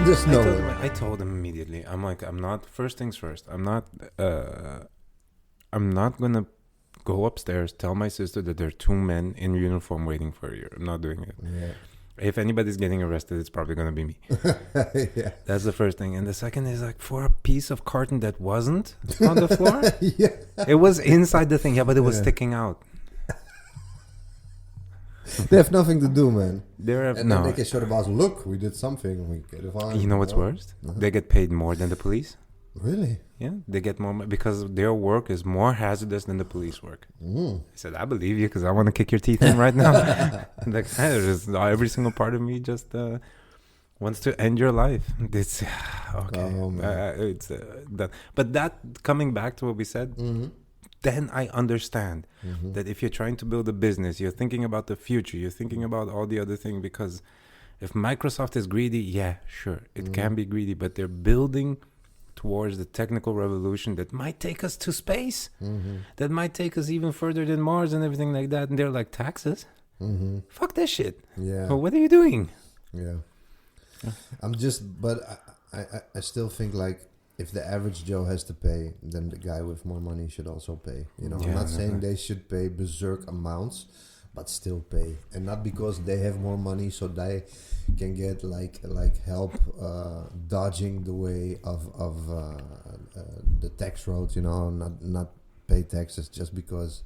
There's no way. I told him immediately. I'm like, I'm not. First things first. I'm not gonna go upstairs, tell my sister that there are two men in uniform waiting for you. I'm not doing it. Yeah. If anybody's getting arrested, it's probably gonna be me. Yeah. That's the first thing. And the second is like, for a piece of carton that wasn't on the floor, Yeah. it was inside the thing. Yeah, but it was Yeah. sticking out. They have nothing to do, man. There, And then they can show the boss, look, we did something. We get a fine. You know what's worst? Uh-huh. They get paid more than the police. Really? Yeah, they get more because their work is more hazardous than the police work. Mm. I said, I believe you because I want to kick your teeth in right now. Like, every single part of me just wants to end your life. It's okay. Oh, man. It's that. But that coming back to what we said, Mm-hmm. then I understand Mm-hmm. that if you're trying to build a business, you're thinking about the future, you're thinking about all the other things. Because if Microsoft is greedy, yeah, sure, it can be greedy, but they're building towards the technical revolution that might take us to space, that might take us even further than Mars and everything like that. And they're like, taxes? Mm-hmm. Fuck that shit. Yeah. Well, what are you doing? Yeah. But I still think like if the average Joe has to pay, then the guy with more money should also pay. You know, I'm not saying they should pay berserk amounts, but still pay, and not because they have more money so they can get like help dodging the way of the tax road. You know, not pay taxes just because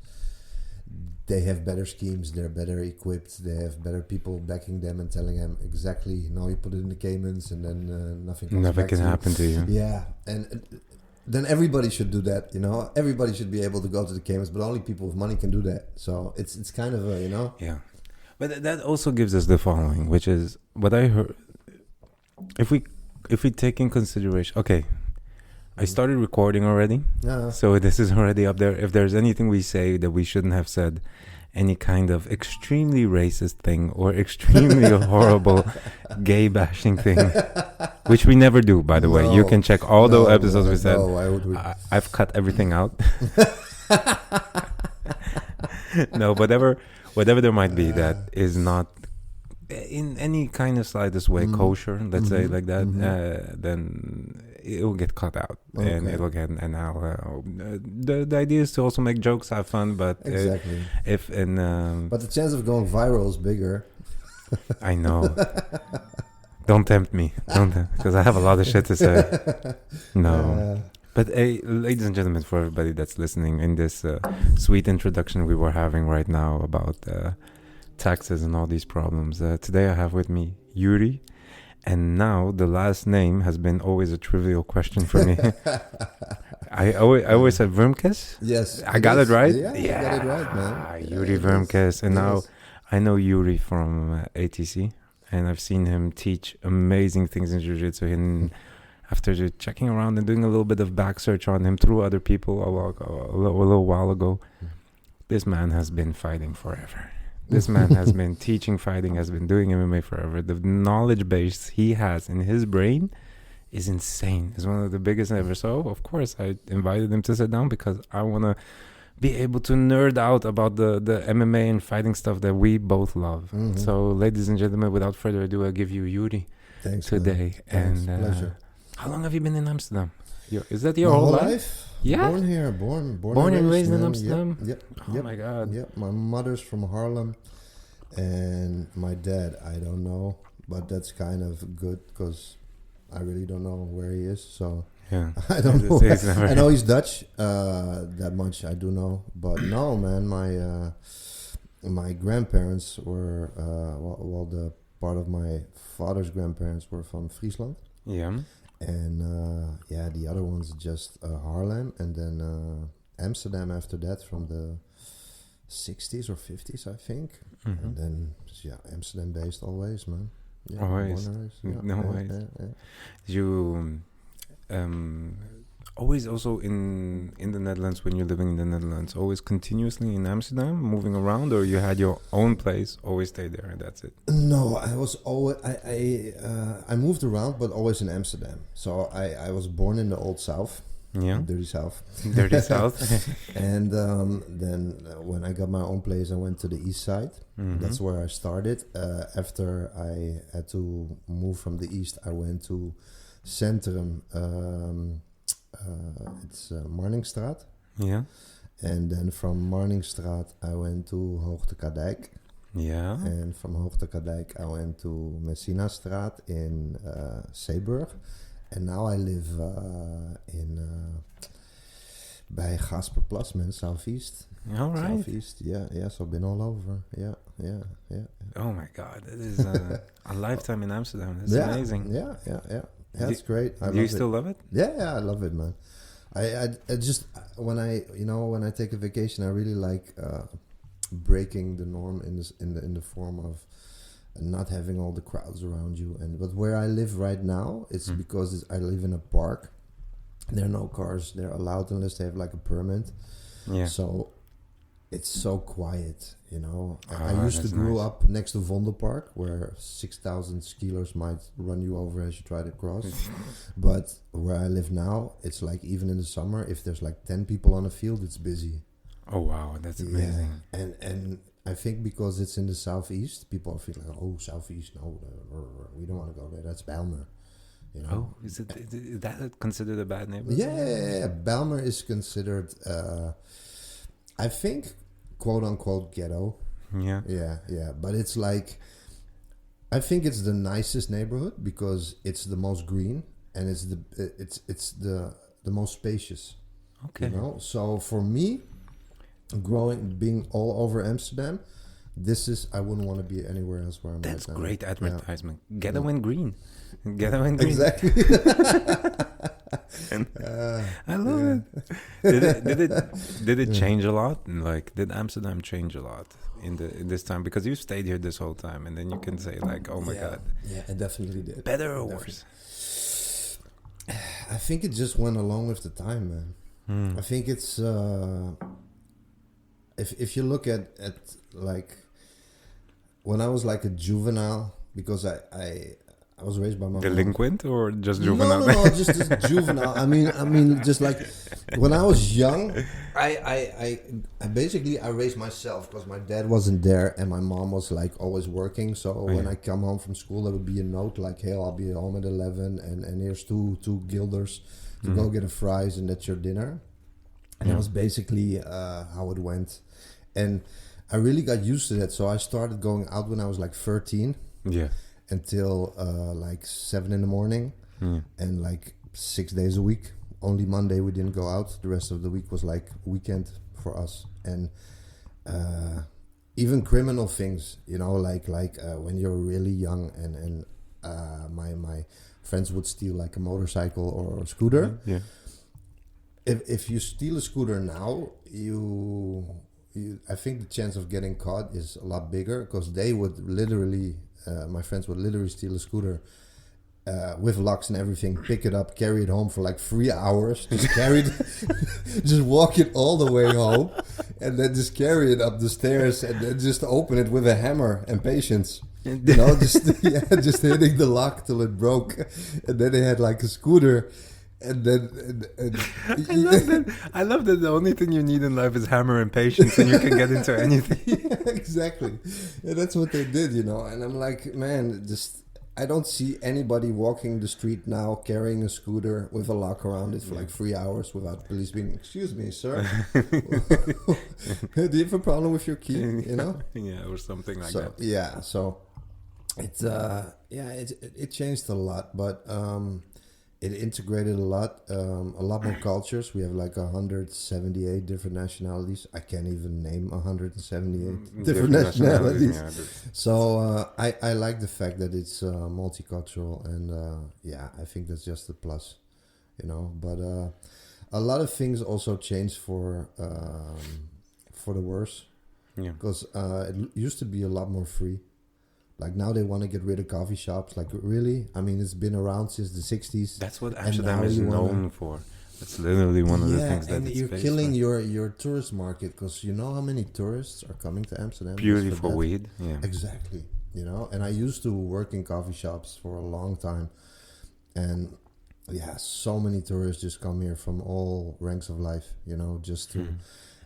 they have better schemes, they're better equipped, they have better people backing them and telling them exactly, no, you put it in the Caymans and then nothing Nothing can happen to you. Yeah, and then everybody should do that, you know. Everybody should be able to go to the Caymans, but only people with money can do that. So it's kind of a, you know. Yeah. But that also gives us the following, which is what I heard. If we take in consideration, okay, I started recording already, so this is already up there. If there's anything we say that we shouldn't have said, any kind of extremely racist thing or extremely horrible gay bashing thing, which we never do, by the way. You can check all the episodes we said. I've cut everything out. No, whatever there might be that is not in any kind of slightest way kosher, let's say like that, then it will get cut out, and it'll get. And now the idea is to also make jokes, have fun, but exactly. But the chance of going viral is bigger. I know. Don't tempt me, because I have a lot of shit to say. No. But ladies and gentlemen, for everybody that's listening, in this sweet introduction we were having right now about taxes and all these problems, today I have with me Joeri, and now the last name has been always a trivial question for me. I always said Wumkes. Yes, I got it right. Yeah, you got it right, man. Joeri Wumkes, and now I know Joeri from ATC, and I've seen him teach amazing things in jiu-jitsu. And after checking around and doing a little bit of back search on him through other people a little while ago, this man has been fighting forever. This man has been teaching fighting, has been doing MMA forever. The knowledge base he has in his brain is insane. It's one of the biggest ever. So, of course, I invited him to sit down because I want to be able to nerd out about the MMA and fighting stuff that we both love. So, ladies and gentlemen, without further ado, I'll give you Joeri today. Thanks, and pleasure. How long have you been in Amsterdam? Is that your whole life? Yeah. Born here, born and raised in Amsterdam. Yep. Oh my God. Yep. My mother's from Haarlem, and my dad, I don't know, but that's kind of good because I really don't know where he is. So yeah, I don't know. I know he's Dutch. That much I do know, but no, man. My grandparents were the part of my father's grandparents were from Friesland. Yeah. And the other one's just Haarlem, and then Amsterdam after that from the 60s or 50s, I think. And then, Amsterdam based always, man. Yeah, always. No way. You always also in the Netherlands, when you're living in the Netherlands, always continuously in Amsterdam, moving around, or you had your own place, always stay there and that's it? No, I was always I moved around, but always in Amsterdam. So I was born in the Old South, Yeah. Dirty South. Dirty South. And then when I got my own place, I went to the east side. That's where I started. After I had to move from the east, I went to Centrum. It's Marnixstraat. Yeah. And then from Marnixstraat, I went to Hoogtekadijk. Yeah. And from Hoogtekadijk, I went to Messinastraat in Zeeburg. And now I live bij Gasperplas, man, Southeast. All right. Southeast, yeah. So I've been all over. Yeah. Oh my God, that is a lifetime in Amsterdam. That's amazing. Yeah. It's great. Do you still love it? Yeah, I love it, man. I just when I take a vacation, I really like breaking the norm in the form of not having all the crowds around you. But where I live right now, it's because I live in a park. There are no cars. They're allowed unless they have like a permit. Yeah. So it's so quiet, you know. I used to grow up next to Vondelpark, where 6,000 skiers might run you over as you try to cross. But where I live now, it's like even in the summer, if there's like 10 people on a field, it's busy. Oh wow, that's amazing. Yeah. And I think because it's in the southeast, people are feeling like, oh, southeast, no, we don't want to go there. That's Bijlmer. You know? Oh, is that considered a bad neighborhood? Yeah. Bijlmer is considered, I think, quote unquote ghetto. Yeah. But it's like, I think it's the nicest neighborhood because it's the most green and it's the most spacious. Okay. You know, so for me, being all over Amsterdam, I wouldn't want to be anywhere else where I'm That's right now. great advertisement. Yeah. Ghetto and green. Ghetto and green. Exactly. I love it. Did it change a lot? Like, did Amsterdam change a lot in this time? Because you stayed here this whole time, and then you can say like, oh my God. Yeah, it definitely did. Better or worse? I think it just went along with the time, man. I think it's if you look at like when I was like a juvenile, because I was raised by my delinquent mom. Or just juvenile? No, just juvenile. I mean, just like when I was young, I basically raised myself because my dad wasn't there and my mom was like always working. So when I come home from school, there would be a note like, "Hey, I'll be home at 11, and here's two guilders to go get a fries, and that's your dinner." And that was basically how it went, and I really got used to that. So I started going out when I was like 13. Yeah. Until like 7 in the morning and like 6 days a week. Only Monday we didn't go out. The rest of the week was like weekend for us. And even criminal things, you know, like when you're really young and my friends would steal like a motorcycle or a scooter. Yeah. If you steal a scooter now, I think the chance of getting caught is a lot bigger because they would literally... my friends would literally steal a scooter with locks and everything, pick it up, carry it home for like 3 hours, just walk it all the way home, and then just carry it up the stairs, and then just open it with a hammer and patience. You know, just hitting the lock till it broke, and then they had like a scooter. And then I love that the only thing you need in life is hammer and patience, and you can get into anything. Yeah, exactly. Yeah, that's what they did, you know. And I'm like, man, I don't see anybody walking the street now carrying a scooter with a lock around it for like 3 hours without police being, "Excuse me, sir, do you have a problem with your key?" You know? Yeah, or something like that. Yeah, so it changed a lot, but it integrated a lot more cultures. We have like 178 different nationalities. I can't even name 178 different nationalities. So I like the fact that it's multicultural, and I think that's just a plus, you know. But a lot of things also changed for the worse. Yeah, because it used to be a lot more free. Like now they want to get rid of coffee shops. Like really? I mean, it's been around since the 60s. That's what Amsterdam is known for. That's literally one of the things that it's you're killing your tourist market because you know how many tourists are coming to Amsterdam? Purely for weed. Yeah. Exactly. You know, and I used to work in coffee shops for a long time. And so many tourists just come here from all ranks of life, just to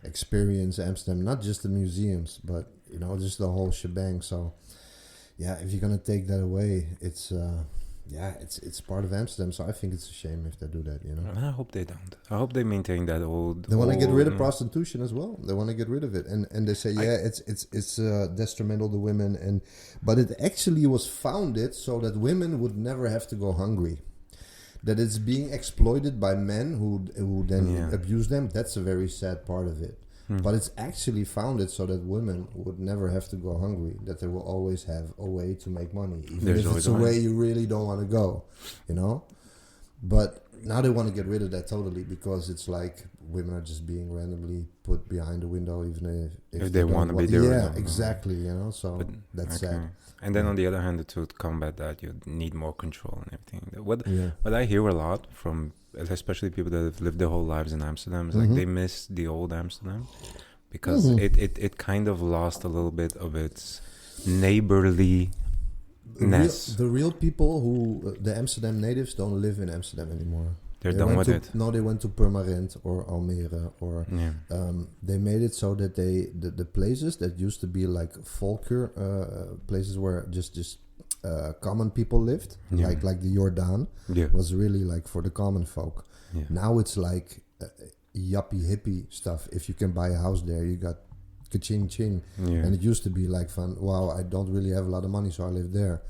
experience Amsterdam, not just the museums, but, just the whole shebang. So, if you're going to take that away, it's part of Amsterdam. So I think it's a shame if they do that, I hope they don't. I hope they maintain that old... They want to get rid of prostitution as well. They want to get rid of it. And they say, it's detrimental to women. But it actually was founded so that women would never have to go hungry. That it's being exploited by men who then abuse them. That's a very sad part of it. But it's actually founded so that women would never have to go hungry. That they will always have a way to make money, even if it's a way you really don't want to go, But now they want to get rid of that totally, because it's like women are just being randomly put behind the window, even if they want to be there. Yeah, exactly. So that's sad. And then on the other hand, to combat that, you need more control and everything. What I hear a lot from, especially people that have lived their whole lives in Amsterdam, is like they miss the old Amsterdam, because it kind of lost a little bit of its neighborliness. The real people the Amsterdam natives don't live in Amsterdam anymore. They're done with it. No, they went to Purmerend or Almere, or they made it so that the places that used to be like Volker, places where just common people lived, like the Jordaan, was really like for the common folk. Yeah. Now it's like yuppie hippie stuff. If you can buy a house there, you got ka-ching ching. Yeah. And it used to be like fun. Wow, I don't really have a lot of money, so I live there.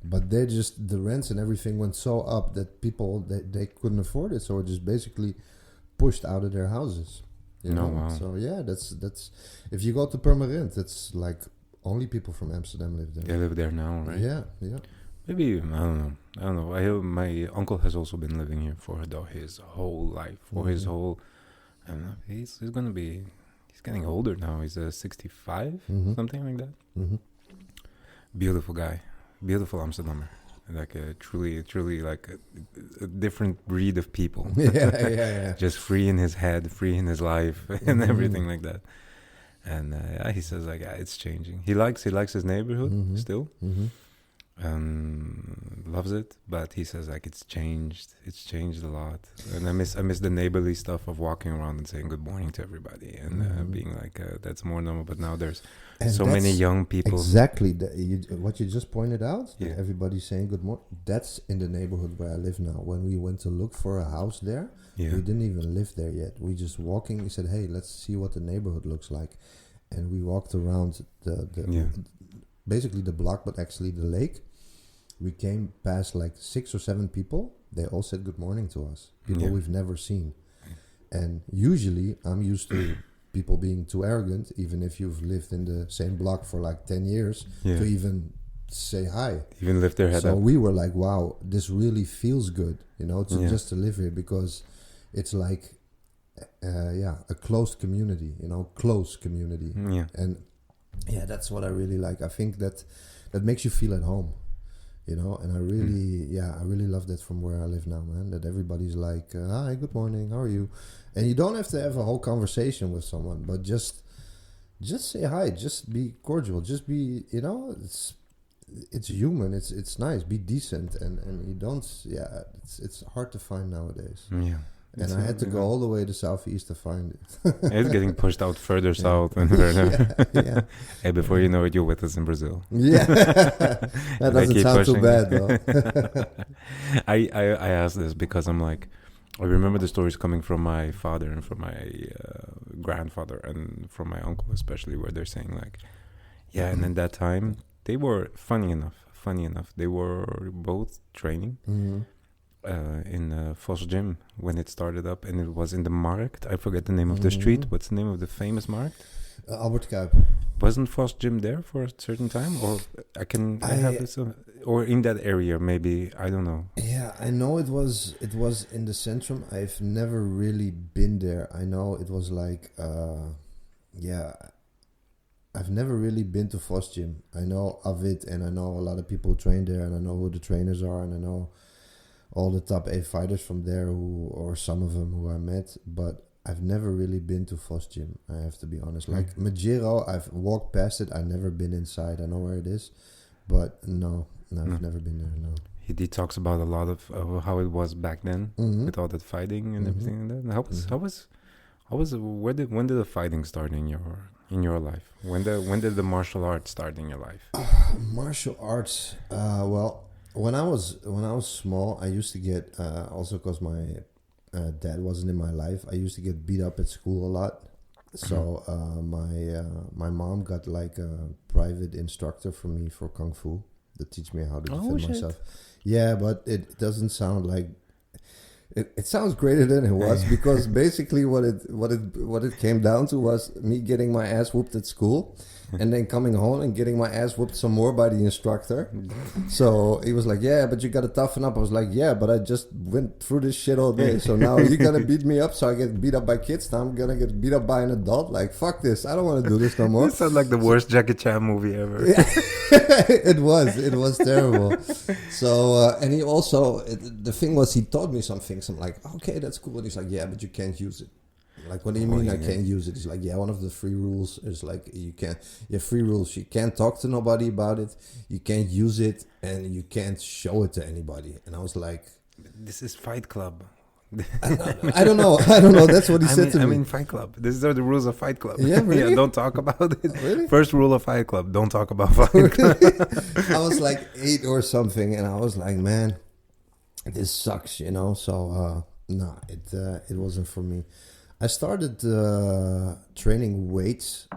But the rents and everything went so up that people, they couldn't afford it. So it just basically pushed out of their houses. Wow. So that's if you go to Purmerend, it's like only people from Amsterdam live there. They live there now, right? Yeah. Maybe, I don't know. I hear my uncle has also been living here for his whole life, for his whole, I don't know, he's getting older now. He's 65, something like that. Mm-hmm. Beautiful guy. Beautiful Amsterdammer, like a truly like a different breed of people. Yeah. Just free in his head, free in his life, and everything like that. And he says like it's changing. He likes his neighborhood still, loves it. But he says like it's changed a lot. And I miss the neighborly stuff of walking around and saying good morning to everybody and being like that's more normal. But now there's so many young people. Exactly. What you just pointed out, everybody's saying good morning. That's in the neighborhood where I live now. When we went to look for a house there, we didn't even live there yet. We just walking. We said, hey, let's see what the neighborhood looks like. And we walked around basically the block, but actually the lake. We came past like 6 or 7 people. They all said good morning to us. People we've never seen. And usually I'm used to people being too arrogant, even if you've lived in the same block for like 10 years, to even say hi. Even lift their head up. So we were like, wow, this really feels good, just to live here, because it's like, a closed community, close community. Yeah. And that's what I really like. I think that makes you feel at home, and I really love that from where I live now, man, that everybody's like, hi, good morning, how are you? And you don't have to have a whole conversation with someone, but just say hi, just be cordial, just be, it's human, it's nice, be decent, and you don't, it's hard to find nowadays. Yeah. And I had to go all the way to Southeast to find it. It's getting pushed out further south and further. Hey, before you know it, you're with us in Brazil. Yeah. That doesn't sound too bad, though. I asked this because I'm like, I remember the stories coming from my father and from my grandfather and from my uncle especially, where they're saying like, and in that time, they were, funny enough, they were both training. In Vos Gym when it started up, and it was in the Markt. I forget the name of the street. What's the name of the famous Markt? Albert Kuip. Wasn't Vos Gym there for a certain time, or I have this, or in that area maybe, I don't know. Yeah, I know it was in the Centrum. I've never really been there. I know it was like I've never really been to Vos Gym. I know of it, and I know a lot of people who train there, and I know who the trainers are, and I know all the top 8 fighters from there, or some of them who I met, but I've never really been to Vos Gym, I have to be honest. Like Magiro, I've walked past it, I've never been inside, I know where it is, but no, I've never been there. No. He talks about a lot of how it was back then with all that fighting and everything. And that. When did the fighting start in your life? When did the martial arts start in your life? Martial arts. Well, when I was small, I used to get also because my dad wasn't in my life. I used to get beat up at school a lot. So my mom got like a private instructor for me for kung fu to teach me how to defend myself. Yeah, but it doesn't sound like it sounds greater than it was because basically what it came down to was me getting my ass whooped at school and then coming home and getting my ass whooped some more by the instructor. So he was like, yeah, but you got to toughen up. I was like, yeah, but I just went through this shit all day. So now you're going to beat me up. So I get beat up by kids. Now I'm going to get beat up by an adult. Like, fuck this. I don't want to do this no more. This sounds like the worst Jackie Chan movie ever. Yeah. It was terrible. So, and he also, the thing was, he taught me some things. I'm like, okay, that's cool. And he's like, yeah, but you can't use it. Like, what do you mean I can't use it? It's like, yeah, one of the free rules is like, you have free rules. You can't talk to nobody about it. You can't use it and you can't show it to anybody. And I was like, this is Fight Club. I don't know. That's what he said to me. I mean, Fight Club. These are the rules of Fight Club. Yeah, really? Yeah, don't talk about it. Really? First rule of Fight Club, don't talk about Fight Club. I was like 8 or something. And I was like, man, this sucks, you know? So, no, it wasn't for me. I started training weights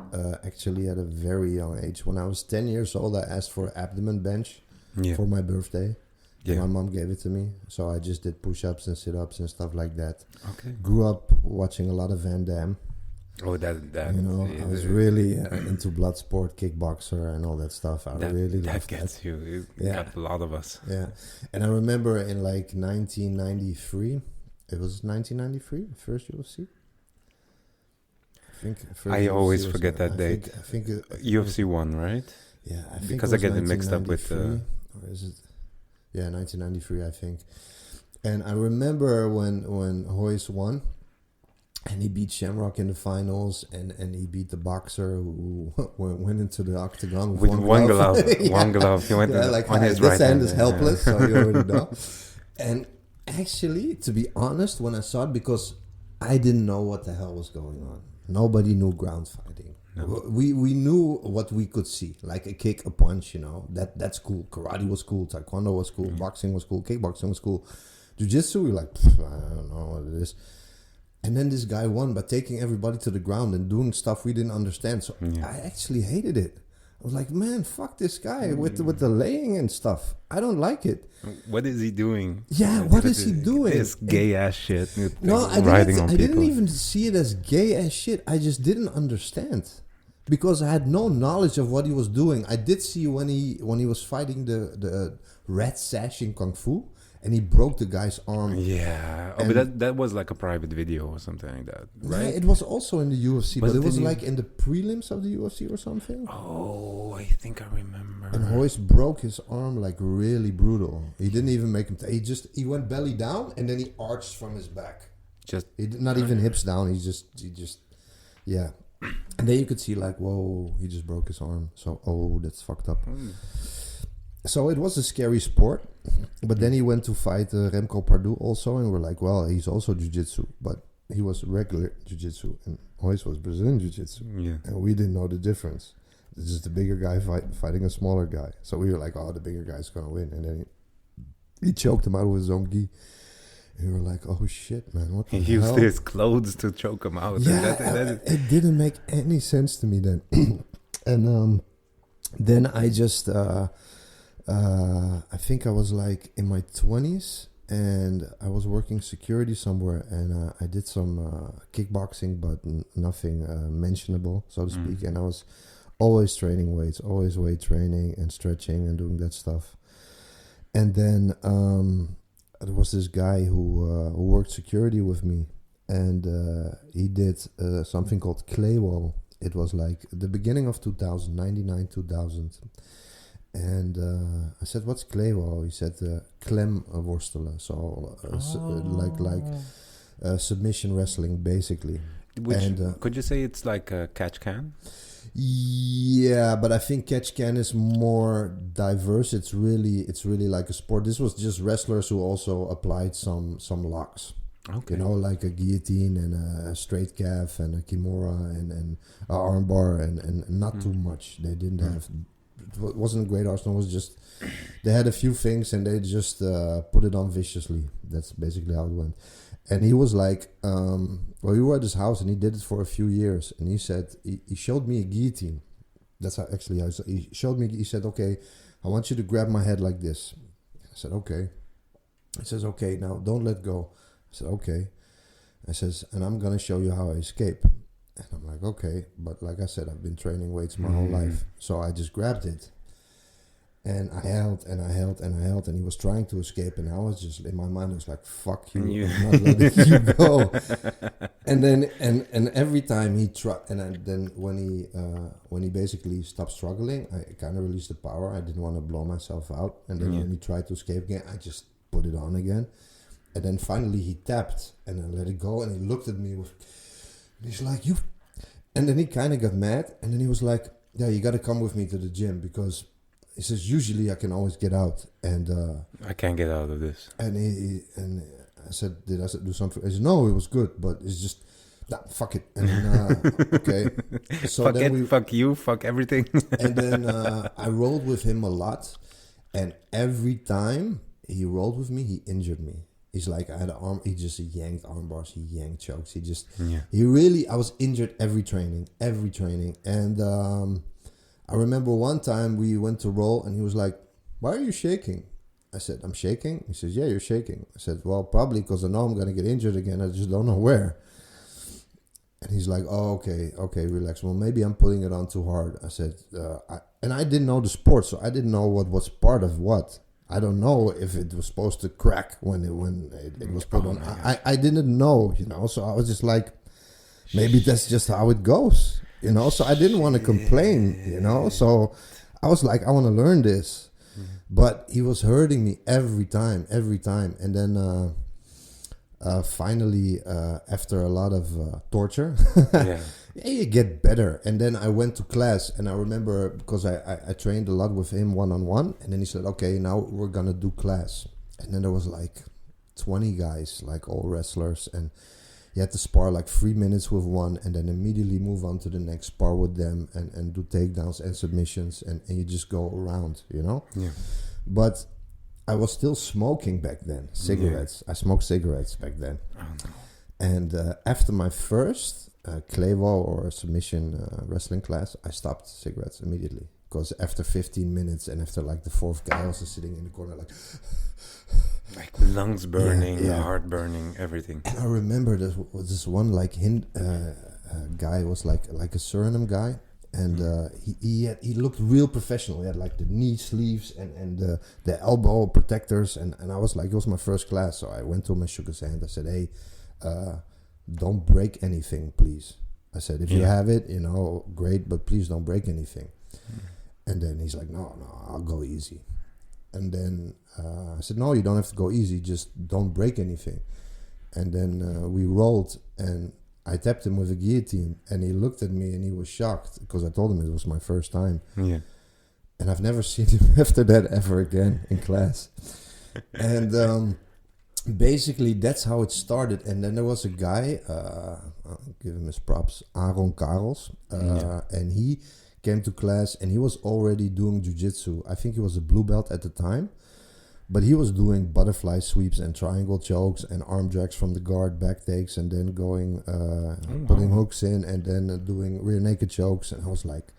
actually at a very young age. When I was 10 years old, I asked for an abdomen bench for my birthday. Yeah. My mom gave it to me. So I just did push-ups and sit-ups and stuff like that. Okay. Grew up watching a lot of Van Damme. Oh, that you know, I was really into blood sport, kickboxer, and all that stuff. I really loved that. Gets you. It got a lot of us. Yeah. And I remember in like 1993, it was 1993, first UFC. I always forget that date. I think UFC 1, right? Yeah, I think because I get it mixed up with. Or is it? Yeah, 1993, I think. And I remember when Royce won, and he beat Shamrock in the finals, and he beat the boxer who went into the octagon with one glove. One glove. He went on his right hand. This hand is helpless, so you already know. And actually, to be honest, when I saw it, because I didn't know what the hell was going on. Nobody knew ground fighting. No. We knew what we could see, like a kick, a punch, you know. That's cool. Karate was cool. Taekwondo was cool. Boxing was cool. Kickboxing was cool. Jiu-jitsu, we're like, I don't know what it is. And then this guy won by taking everybody to the ground and doing stuff we didn't understand. So I actually hated it. I was like, man, fuck this guy with the laying and stuff. I don't like it. What is he doing? Yeah, what is he doing? This gay ass shit. No, I didn't even see it as gay ass shit. I just didn't understand because I had no knowledge of what he was doing. I did see when he was fighting the rat sash in Kung Fu. And he broke the guy's arm. Yeah. Oh, but that was like a private video or something like that, right? Yeah, it was also in the UFC, but it was like in the prelims of the UFC or something. Oh, I think I remember. And Royce broke his arm like really brutal. He didn't even make him... He went belly down and then he arched from his back. Not even hips down. He just... Yeah. And then you could see like, whoa, he just broke his arm. So, that's fucked up. So it was a scary sport, but then he went to fight Remco Pardoux also, and we're like, well, he's also jiu-jitsu, but he was regular jiu-jitsu, and Royce was Brazilian jiu-jitsu, and we didn't know the difference. It's just the bigger guy fighting a smaller guy, so we were like, oh, the bigger guy's gonna win, and then he choked him out with his own gi, and we were like, oh shit, man, what the hell? He used his clothes to choke him out. Yeah, it didn't make any sense to me then, and then I just... I think I was like in my 20s and I was working security somewhere and I did some kickboxing, but nothing mentionable, so to speak. And I was always training weights, always weight training and stretching and doing that stuff. And then there was this guy who worked security with me, and he did something called clay wall. It was like the beginning of 2000, 99, 2000. And I said, what's clay wall? He said, klem worstelen. So like submission wrestling, basically. Could you say it's like a catch can? Yeah, but I think catch can is more diverse. It's really like a sport. This was just wrestlers who also applied some locks. Okay. Like a guillotine and a straight calf and a kimura and an armbar and not too much. They didn't have. It wasn't a great arsenal. It was just they had a few things and they just put it on viciously. That's basically how it went. And he was like, we were at his house and he did it for a few years. And he said, he showed me a guillotine. That's how he showed me. He said, okay, I want you to grab my head like this. I said, okay. He says, okay, now don't let go. I said, okay. I says, and I'm going to show you how I escape. And I'm like, okay. But like I said, I've been training weights my whole life. So I just grabbed it. And I held and I held and I held. And he was trying to escape. And I was just, in my mind, I was like, fuck you. I'm not letting you go. And then, and every time he tried, and then when he basically stopped struggling, I kind of released the power. I didn't want to blow myself out. And then when he tried to escape again, I just put it on again. And then finally he tapped and I let it go. And he looked at me with, he's like, you. And then he kind of got mad. And then he was like, yeah, you got to come with me to the gym because he says, usually I can always get out. And I can't get out of this. And and I said, did I do something? He said, no, it was good. But it's just, fuck it. And okay. So fuck then it, fuck you, fuck everything. And then I rolled with him a lot. And every time he rolled with me, he injured me. He's like, I had an arm, he just yanked arm bars, he yanked chokes, I was injured every training. And I remember one time we went to roll and he was like, why are you shaking? I said, I'm shaking? He says, yeah, you're shaking. I said, well, probably because I know I'm going to get injured again, I just don't know where. And he's like, oh, okay, relax. Well, maybe I'm putting it on too hard. I said, and I didn't know the sport, so I didn't know what was part of what. I don't know if it was supposed to crack when it was put on. I didn't know, so I was just like, maybe that's just how it goes, so I didn't want to complain, so I was like, I want to learn this. But he was hurting me every time. And then finally, after a lot of torture, you get better. And then I went to class, and I remember because I trained a lot with him one-on-one, and then he said, okay, now we're gonna do class. And then there was like 20 guys, like all wrestlers, and you had to spar like 3 minutes with one and then immediately move on to the next spar with them and do takedowns and submissions, and you just go around, But I was still smoking back then, cigarettes. I smoked cigarettes back then. Oh, no. And after my first Clavo or submission wrestling class, I stopped cigarettes immediately. Because after 15 minutes and after like the fourth guy was sitting in the corner like lungs burning, heart burning, everything. And I remember this one like guy was like a Suriname guy. And he looked real professional. He had like the knee sleeves and the elbow protectors. And I was like, it was my first class. So I went to him and shook his hand. I said, hey, don't break anything, please. I said, if you have it, great, but please don't break anything. And then he's like, no, I'll go easy. And then I said, no, you don't have to go easy. Just don't break anything. And then we rolled and I tapped him with a guillotine, and he looked at me and he was shocked because I told him it was my first time. Yeah. And I've never seen him after that ever again in class. And basically that's how it started. And then there was a guy, I'll give him his props, Aaron Karels, and he came to class and he was already doing jiu-jitsu. I think he was a blue belt at the time. But he was doing butterfly sweeps and triangle chokes and arm drags from the guard, back takes, and then going, putting hooks in, and then doing rear naked chokes. And I was like,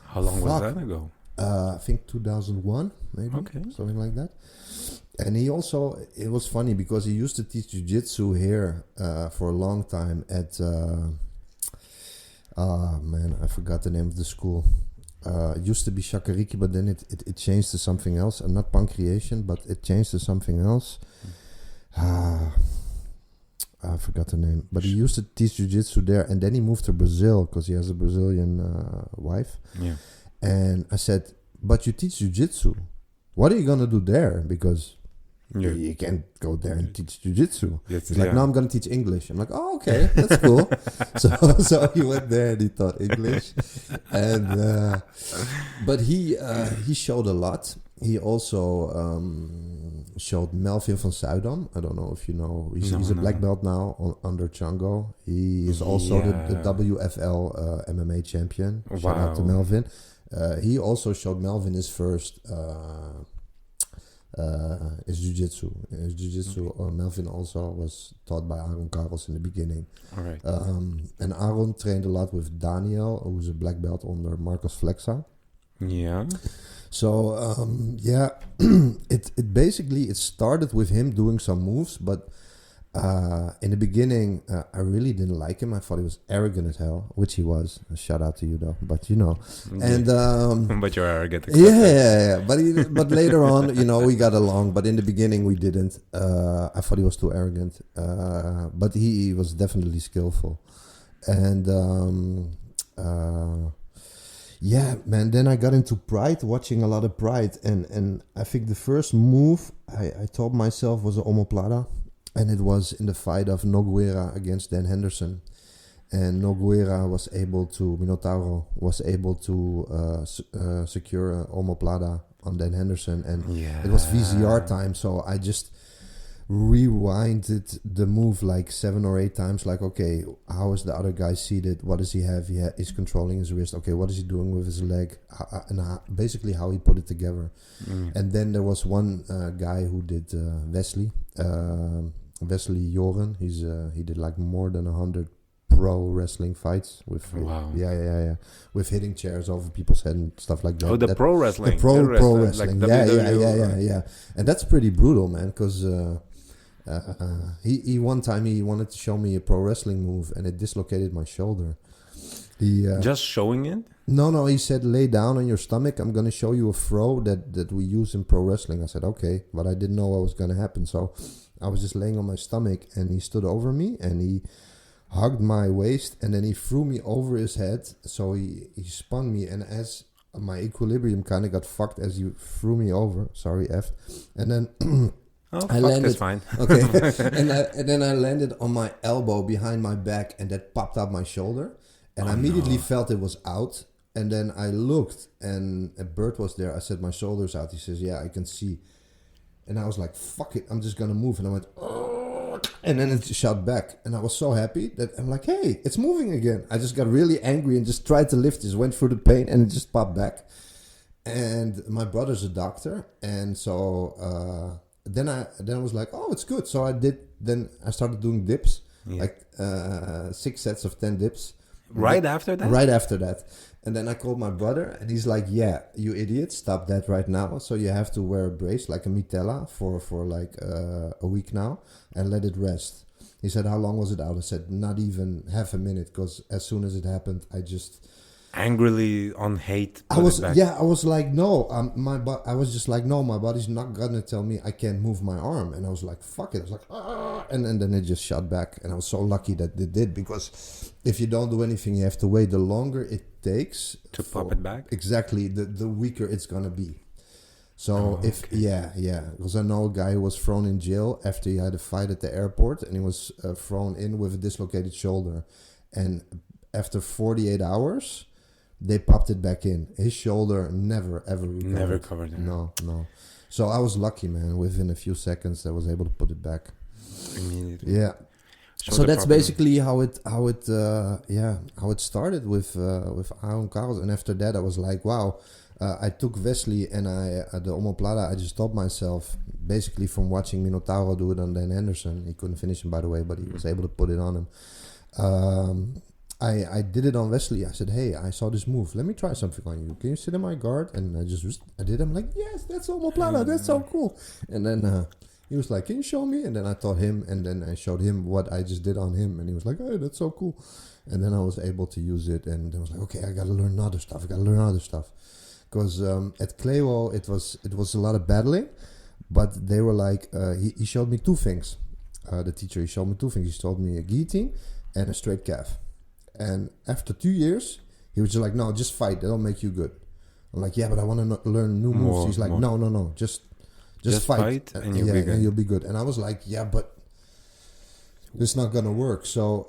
how long was that ago? I think 2001, maybe, something like that. And he also, it was funny because he used to teach jiu-jitsu here for a long time at, I forgot the name of the school. It used to be Shakariki, but then it changed to something else. And not Pancreation, but it changed to something else. I forgot the name. But he used to teach jiu-jitsu there. And then he moved to Brazil because he has a Brazilian wife. Yeah. And I said, but you teach jiu-jitsu. What are you going to do there? Because You can't go there and teach jiu-jitsu. He's like, yeah. no, I'm going to teach English. I'm like, oh, okay, that's cool. So he went there and he taught English. And but he showed a lot. He also showed Melvin van Zuidam. I don't know if you know. He's a black belt now under Chango. He is also the WFL MMA champion. Wow. Shout out to Melvin. He also showed Melvin his first is jiu-jitsu. Melvin also was taught by Aaron Karels in the beginning. All right. And Aaron trained a lot with Daniel, who's a black belt under Marcos Flexa. Yeah. So it basically started with him doing some moves, but in the beginning I really didn't like him. I thought he was arrogant as hell, which he was. Shout out to you though, but you know. And but you're arrogant. Yeah. But later on, you know, we got along. But in the beginning, we didn't. I thought he was too arrogant. But he was definitely skillful, and yeah, man. Then I got into Pride, watching a lot of Pride, and I think the first move I told myself was an omoplata, and it was in the fight of Nogueira against Dan Henderson, and Nogueira was able to secure an omoplata on Dan Henderson, and it was VCR time, so I just rewinded the move like 7 or 8 times, like, okay, how is the other guy seated, what does he have, he's controlling his wrist, okay, what is he doing with his leg, basically how he put it together. And then there was one guy who did Wesley Joren. He did like more than 100 pro wrestling fights with with hitting chairs over people's head and stuff like that. Oh, the pro wrestling. The pro wrestling. Like yeah. And that's pretty brutal, man, because he one time he wanted to show me a pro wrestling move and it dislocated my shoulder. Just showing it? No, he said, lay down on your stomach. I'm going to show you a throw that we use in pro wrestling. I said, okay, but I didn't know what was going to happen. So I was just laying on my stomach and he stood over me and he hugged my waist and then he threw me over his head. So he spun me, and as my equilibrium kind of got fucked as you threw me over. Sorry, F. And then I landed. That's fine. Okay. and then I landed on my elbow behind my back, and that popped out my shoulder. And I immediately felt it was out. And then I looked, and a bird was there. I said, my shoulder's out. He says, yeah, I can see. And I was like, fuck it, I'm just going to move. And I went, oh, and then it shot back. And I was so happy that I'm like, hey, it's moving again. I just got really angry and just tried to lift this, went through the pain, and it just popped back. And my brother's a doctor. And so then I was like, oh, it's good. So then I started doing dips, like 6 sets of 10 dips. Right after that? Right after that. And then I called my brother, and he's like, yeah, you idiot, stop that right now. So you have to wear a brace, like a mitella, for like a week now, and let it rest. He said, how long was it out? I said, not even half a minute, because as soon as it happened, I just... Angrily on hate. I was like, no, I was just like, no, my body's not gonna tell me I can't move my arm. And I was like, fuck it. I was like, and then it just shot back. And I was so lucky that it did, because if you don't do anything, you have to wait. The longer it takes to pop it back, exactly, the weaker it's gonna be. So because I know a guy who was thrown in jail after he had a fight at the airport, and he was thrown in with a dislocated shoulder, and after 48 hours. They popped it back in. His shoulder never, ever recovered. Never covered it. No. So I was lucky, man. Within a few seconds, I was able to put it back. Immediately. Yeah. So that's basically how it started with Aaron Karels. And after that, I was like, wow. I took Wesley and the omoplata. I just stopped myself basically from watching Minotauro do it on Dan Henderson. He couldn't finish him, by the way, but he was able to put it on him. I did it on Wesley. I said, hey, I saw this move. Let me try something on you. Can you sit in my guard? And I did. I'm like, yes, that's omoplata. That's so cool. And then he was like, can you show me? And then I taught him. And then I showed him what I just did on him. And he was like, hey, that's so cool. And then I was able to use it. And I was like, okay, I got to learn other stuff. Because at Clewo, it was a lot of battling. But they were like, he showed me 2 things. The teacher, he showed me 2 things. He showed me a guillotine and a straight calf. And after 2 years, he was just like, no, just fight. That'll make you good. I'm like, yeah, but I want to learn new moves. He's like, no, just Just fight and you'll be good. And I was like, yeah, but this is not gonna work. So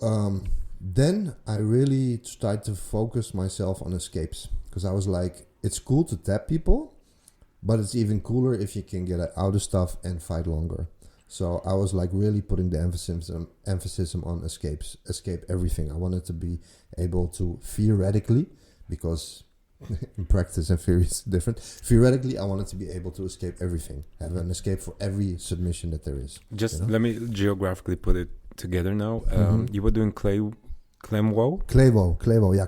then I really tried to focus myself on escapes, because I was like, it's cool to tap people, but it's even cooler if you can get out of stuff and fight longer. So I was like really putting the emphasis on escape everything. I wanted to be able to theoretically, because in practice and theory is different. Theoretically, I wanted to be able to escape everything, have an escape for every submission that there is. Just let me geographically put it together now. You were doing Klemwo? Klemwo, yeah.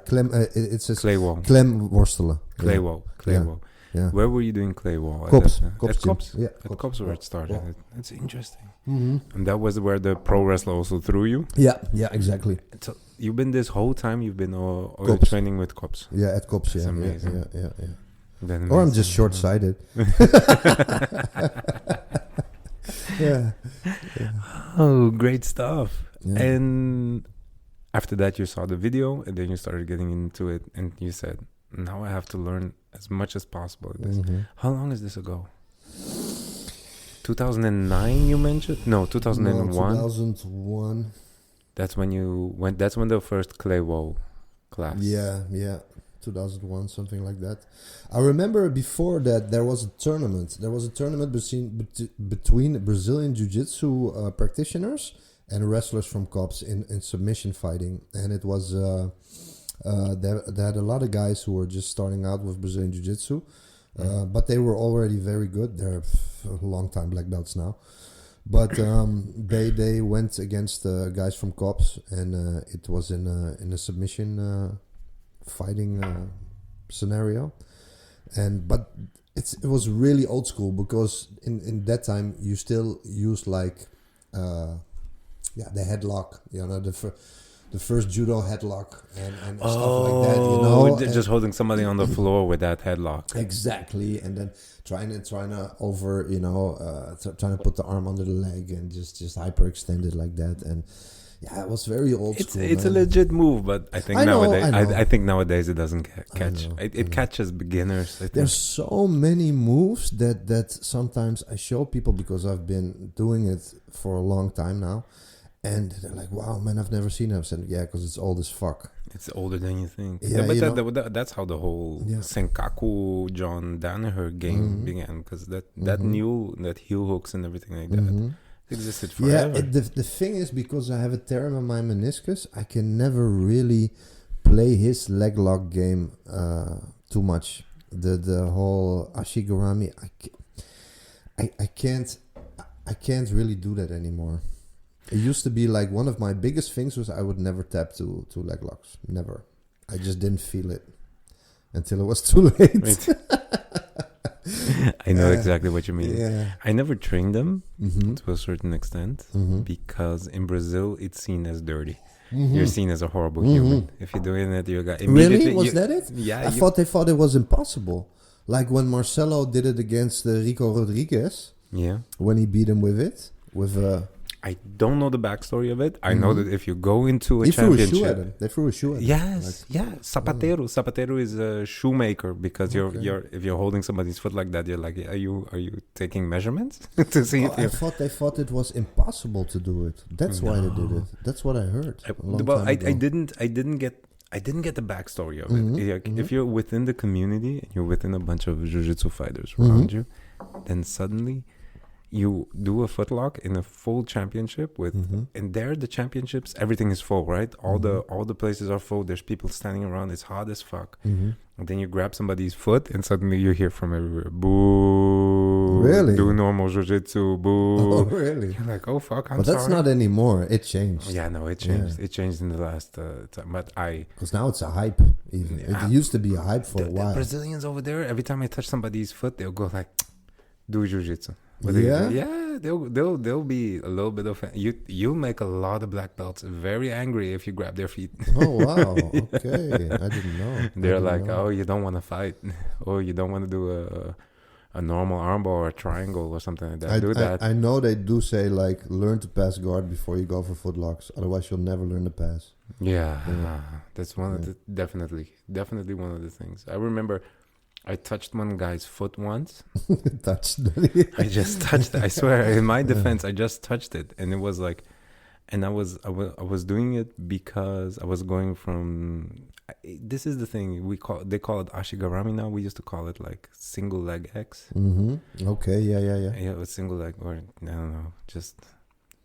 It says Klem worstelen. Klemwo. Yeah. Where were you doing Klemwo? At Kops? Yeah. At Kops where it started. Yeah. That's interesting. And that was where the pro wrestler also threw you? Yeah, exactly. So you've been this whole time, you've been training with Kops? Yeah, at Kops, That's amazing. Yeah. Or I'm just short-sighted. yeah. Oh, great stuff. Yeah. And after that you saw the video, and then you started getting into it, and you said, now I have to learn as much as possible at this. How long is this ago? 2009 you mentioned? No, 2001. No, 2001. That's when you went. That's when the first Klemwo class. Yeah, 2001, something like that. I remember before that there was a tournament. There was a tournament between Brazilian jiu-jitsu practitioners and wrestlers from Kops in submission fighting, and it was they had a lot of guys who were just starting out with Brazilian jiu-jitsu, but they were already very good. They're a long time black belts now. But they went against guys from Kops, and it was in a submission fighting scenario, but it was really old school, because in that time you still used like the headlock, the first judo headlock and stuff like that, just holding somebody on the floor with that headlock. Exactly, and then trying to over, trying to put the arm under the leg and just hyperextend it like that. And yeah, it was very old school. It's a legit move, but I think nowadays it doesn't catch. It catches beginners. I think. There's so many moves that sometimes I show people, because I've been doing it for a long time now. And they're like, wow, man, I've never seen it. I said, yeah, because it's old as fuck. It's older than you think. Yeah, but that's how the whole Senkaku John Danaher game began, because that heel hooks and everything like that existed forever. Yeah, the thing is, because I have a tear in my meniscus, I can never really play his leg lock game too much. The whole Ashigurami, I can't really do that anymore. It used to be like one of my biggest things was I would never tap to leg locks. Never. I just didn't feel it until it was too late. I know exactly what you mean. Yeah. I never trained them to a certain extent because in Brazil it's seen as dirty. You're seen as a horrible human. If you're doing it, you got immediately... Really? Was that it? Yeah. I thought they thought it was impossible. Like when Marcelo did it against Rico Rodriguez. Yeah. When he beat him with it. I don't know the backstory of it. I know that if you go into a championship... They threw a shoe at him. Yes, Zapatero. Zapatero is a shoemaker, because if you're holding somebody's foot like that, you're like, are you taking measurements to see if I thought they thought it was impossible to do it. That's why they did it. That's what I heard. I didn't get the backstory of it. If you're within the community and you're within a bunch of jiu-jitsu fighters around you, then suddenly you do a footlock in a full championship with, and there the championships, everything is full, right? All the places are full. There's people standing around. It's hot as fuck. And then you grab somebody's foot, and suddenly you hear from everywhere, "Boo!" Really? Do normal jiu-jitsu, boo! Oh, really? You're like, oh fuck, But that's not anymore. It changed. Yeah, no, it changed. Yeah. It changed in the last time. But because now it's a hype. Even it used to be a hype for a while. The Brazilians over there, every time I touch somebody's foot, they'll go like, "Do jiu-jitsu." But they'll be a little bit of you'll make a lot of black belts very angry if you grab their feet. Oh wow, okay, I didn't know. They're like, oh, you don't want to fight, or you don't want to do a normal armbar or a triangle or something like that. I know they do say like learn to pass guard before you go for footlocks, otherwise you'll never learn to pass. Yeah. That's one of the definitely one of the things. I remember I touched one guy's foot once. Touched. I just touched it. I swear, in my defense, I just touched it, and it was like, and I was doing it because I was going from. This is the thing they call it ashigarami now. We used to call it like single leg X. Okay. Yeah. Yeah, it was single leg, or I don't know. Just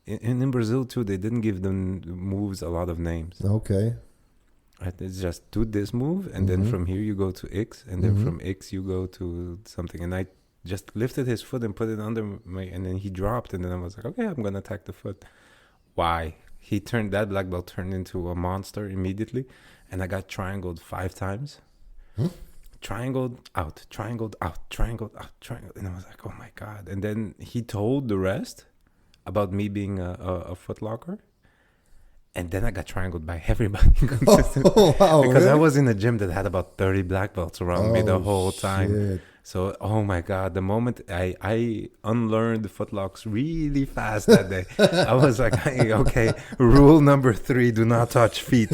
in Brazil too, they didn't give them moves a lot of names. Okay. Right? It's just do this move, and then from here you go to X, and then from X you go to something. And I just lifted his foot and put it under me, and then he dropped, and then I was like, okay, I'm gonna attack the foot. Why? That black belt turned into a monster immediately, and I got triangled 5 times. Triangled out, triangled out, triangled out, triangled, and I was like, oh my God. And then he told the rest about me being a footlocker. And then I got triangled by everybody consistently. Wow, because really? I was in a gym that had about 30 black belts around me the whole time. Shit. So, oh my God, the moment I unlearned the footlocks really fast that day, I was like, hey, okay, rule number 3, do not touch feet.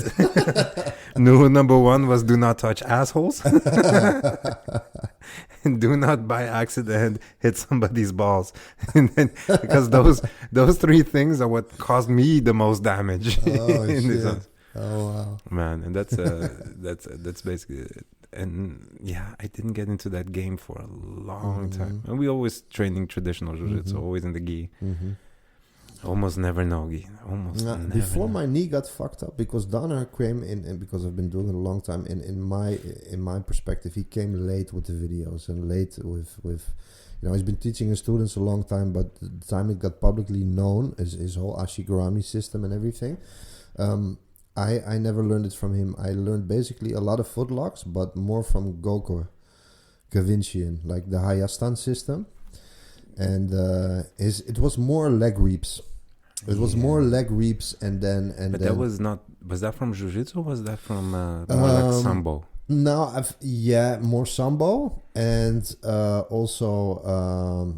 Rule number 1 was do not touch assholes. And do not by accident hit somebody's balls. And then, because those 3 things are what caused me the most damage. Oh, shit. Oh, wow. Man, and that's basically it. And yeah, I didn't get into that game for a long time. And we always training traditional jiu-jitsu, always in the gi. Almost never no gi. Before my knee got fucked up, because Donner came in, and because I've been doing it a long time, in my perspective, he came late with the videos and late with he's been teaching his students a long time, but the time it got publicly known, his whole ashigarami system and everything, I never learned it from him. I learned basically a lot of footlocks, but more from Gokor Kavincian, like the Hayastan system. And it was more leg reaps. It was more leg reaps, and then. But that was not. Was that from jiu-jitsu or was that from more like sambo? No, more sambo and also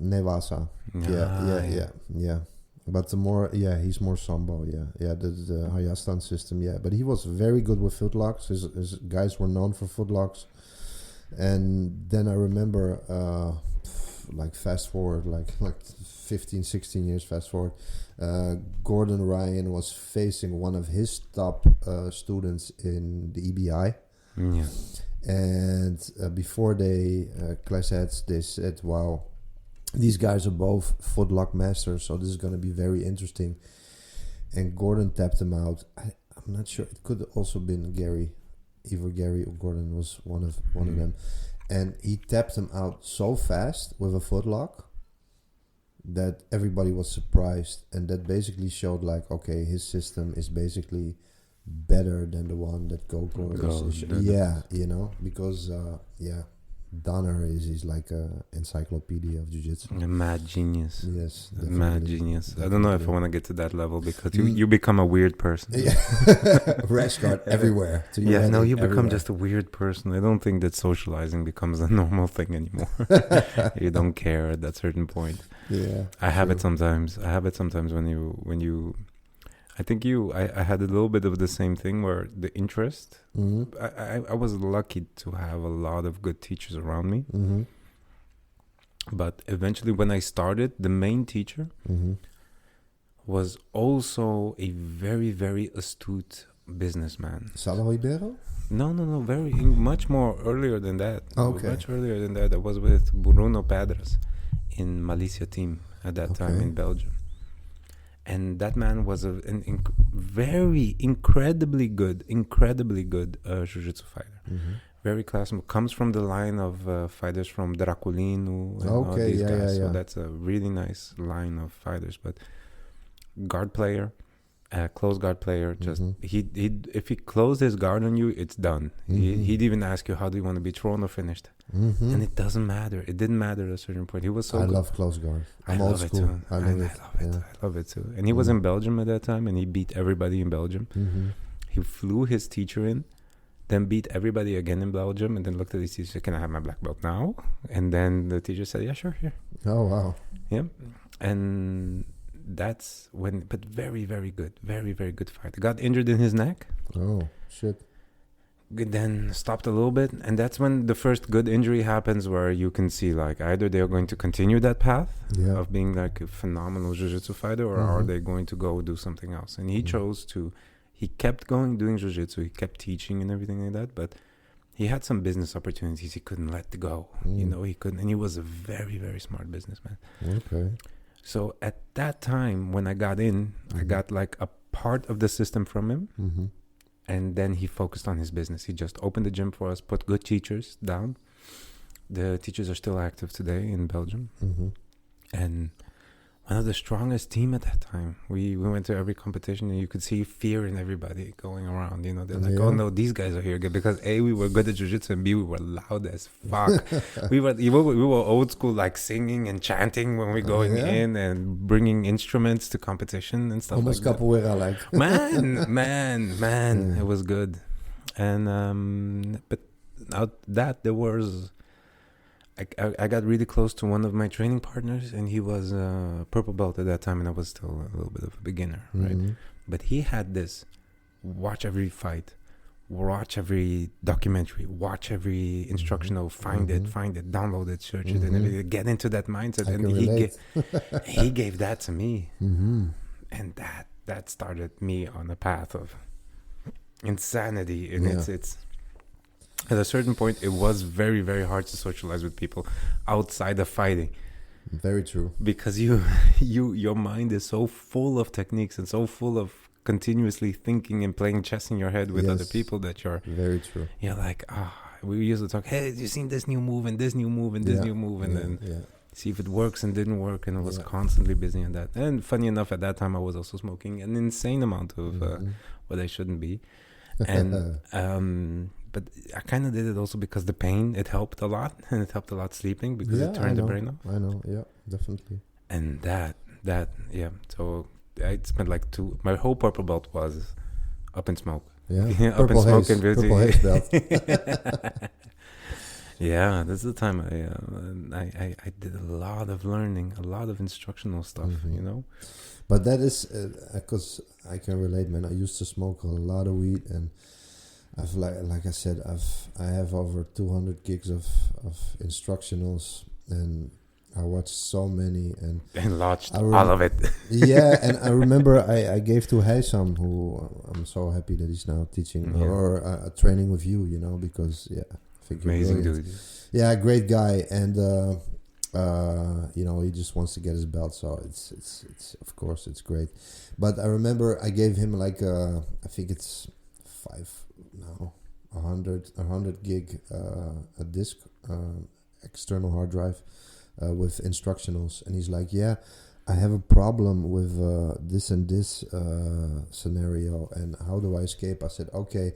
nevasa. Yeah. But he's more sambo. Yeah. The Hayastan system. Yeah, but he was very good with footlocks. His guys were known for footlocks, and then I remember. Like fast forward, like 15, 16 years fast forward, Gordon Ryan was facing one of his top students in the EBI. Yeah. And before they class heads, they said, wow, these guys are both footlock masters, so this is going to be very interesting. And Gordon tapped him out. I'm not sure. It could also been Gary. Either Gary or Gordon was one of them. And he tapped him out so fast with a footlock that everybody was surprised. And that basically showed like, okay, his system is basically better than the one that Gokor is. Because, Donner is like an encyclopedia of jiu-jitsu. A mad genius. Yes. A mad genius. I don't know if I want to get to that level because you become a weird person. Yeah. Rash guard everywhere. You become just a weird person. I don't think that socializing becomes a normal thing anymore. You don't care at that certain point. Yeah. I have it sometimes when you I think I had a little bit of the same thing where the interest, I was lucky to have a lot of good teachers around me. But eventually when I started, the main teacher was also a very, very astute businessman. Salo Ribeiro? No, much more earlier than that. Okay. Much earlier than that. I was with Bruno Pedras in Malicia team at that time in Belgium. And that man was incredibly good jiu-jitsu fighter. Very classy. Comes from the line of fighters from Draculino and all these guys. So that's a really nice line of fighters. But guard player, close guard player, just if he closed his guard on you, it's done. He'd even ask you, how do you want to be thrown or finished? And it doesn't matter. It didn't matter at a certain point. He was so good. Love close guard. I'm old school. I love it too. And he was in Belgium at that time, and he beat everybody in Belgium. He flew his teacher in, then beat everybody again in Belgium, and then looked at his teacher, can I have my black belt now? And then the teacher said, yeah, sure, here. Oh, wow. Yeah. And that's when, but very, very good. Very, very good fighter. Got injured in his neck. Oh, shit. then stopped a little bit, and that's when the first good injury happens, where you can see like either they're going to continue that path of being like a phenomenal jiu-jitsu fighter, or are they going to go do something else. And he chose to, he kept going doing jiu-jitsu, he kept teaching and everything like that, but he had some business opportunities he couldn't let go. You know, he couldn't, and he was a very, very smart businessman. Okay. So at that time when I got in, I got like a part of the system from him. And then he focused on his business. He just opened the gym for us, put good teachers down. The teachers are still active today in Belgium. And one of the strongest team at that time. We went to every competition, and you could see fear in everybody going around. You know, they're like, oh no, these guys are here because A, we were good at jiu-jitsu, and B, we were loud as fuck. we were old school, like singing and chanting when we're going in, and bringing instruments to competition and stuff. Almost like capoeira like. Man, it was good. And but out that there was, I got really close to one of my training partners, and he was a purple belt at that time, and I was still a little bit of a beginner, right? But he had this: watch every fight, watch every documentary, watch every instructional, find it, download it, search it, and everything. Get into that mindset. And he gave that to me, and that started me on a path of insanity. And it's at a certain point, it was very, very hard to socialize with people outside of fighting. Very true. Because your mind is so full of techniques and so full of continuously thinking and playing chess in your head with other people that you're... Very true. You're like, we used to talk, hey, have you seen this new move and this new move and this new move? And then see if it works and didn't work. And I was constantly busy on that. And funny enough, at that time, I was also smoking an insane amount of what I shouldn't be. And... but I kind of did it also because the pain, it helped a lot. And it helped a lot sleeping because it turned the brain off. I know, definitely. And that, so I spent like my whole purple belt was up in smoke. Yeah, up in smoke and purple haze belt. Yeah, that's the time I did a lot of learning, a lot of instructional stuff, you know. But that is, because I can relate, man. I used to smoke a lot of weed, and I've like I said, I have over 200 gigs of instructionals, and I watched so many and watched all of it. Yeah, and I remember I gave to Haysam, who I'm so happy that he's now teaching or training with you, you know, because I think amazing dude. Yeah, great guy, and you know, he just wants to get his belt, so it's of course it's great. But I remember I gave him like I think it's 100 gig a disk, external hard drive with instructionals, and he's like, yeah, I have a problem with this and this scenario, and how do I escape? I said, okay,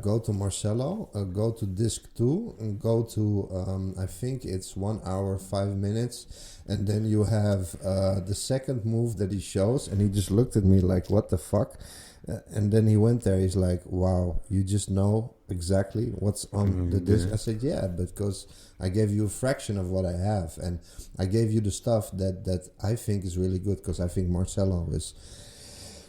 go to Marcelo, go to disk 2, and go to I think it's 1 hour 5 minutes, and then you have the second move that he shows, and he just looked at me like, what the fuck? And then he went there. He's like, wow, you just know exactly what's on the disc. I said, yeah, because I gave you a fraction of what I have. And I gave you the stuff that I think is really good, because I think Marcelo is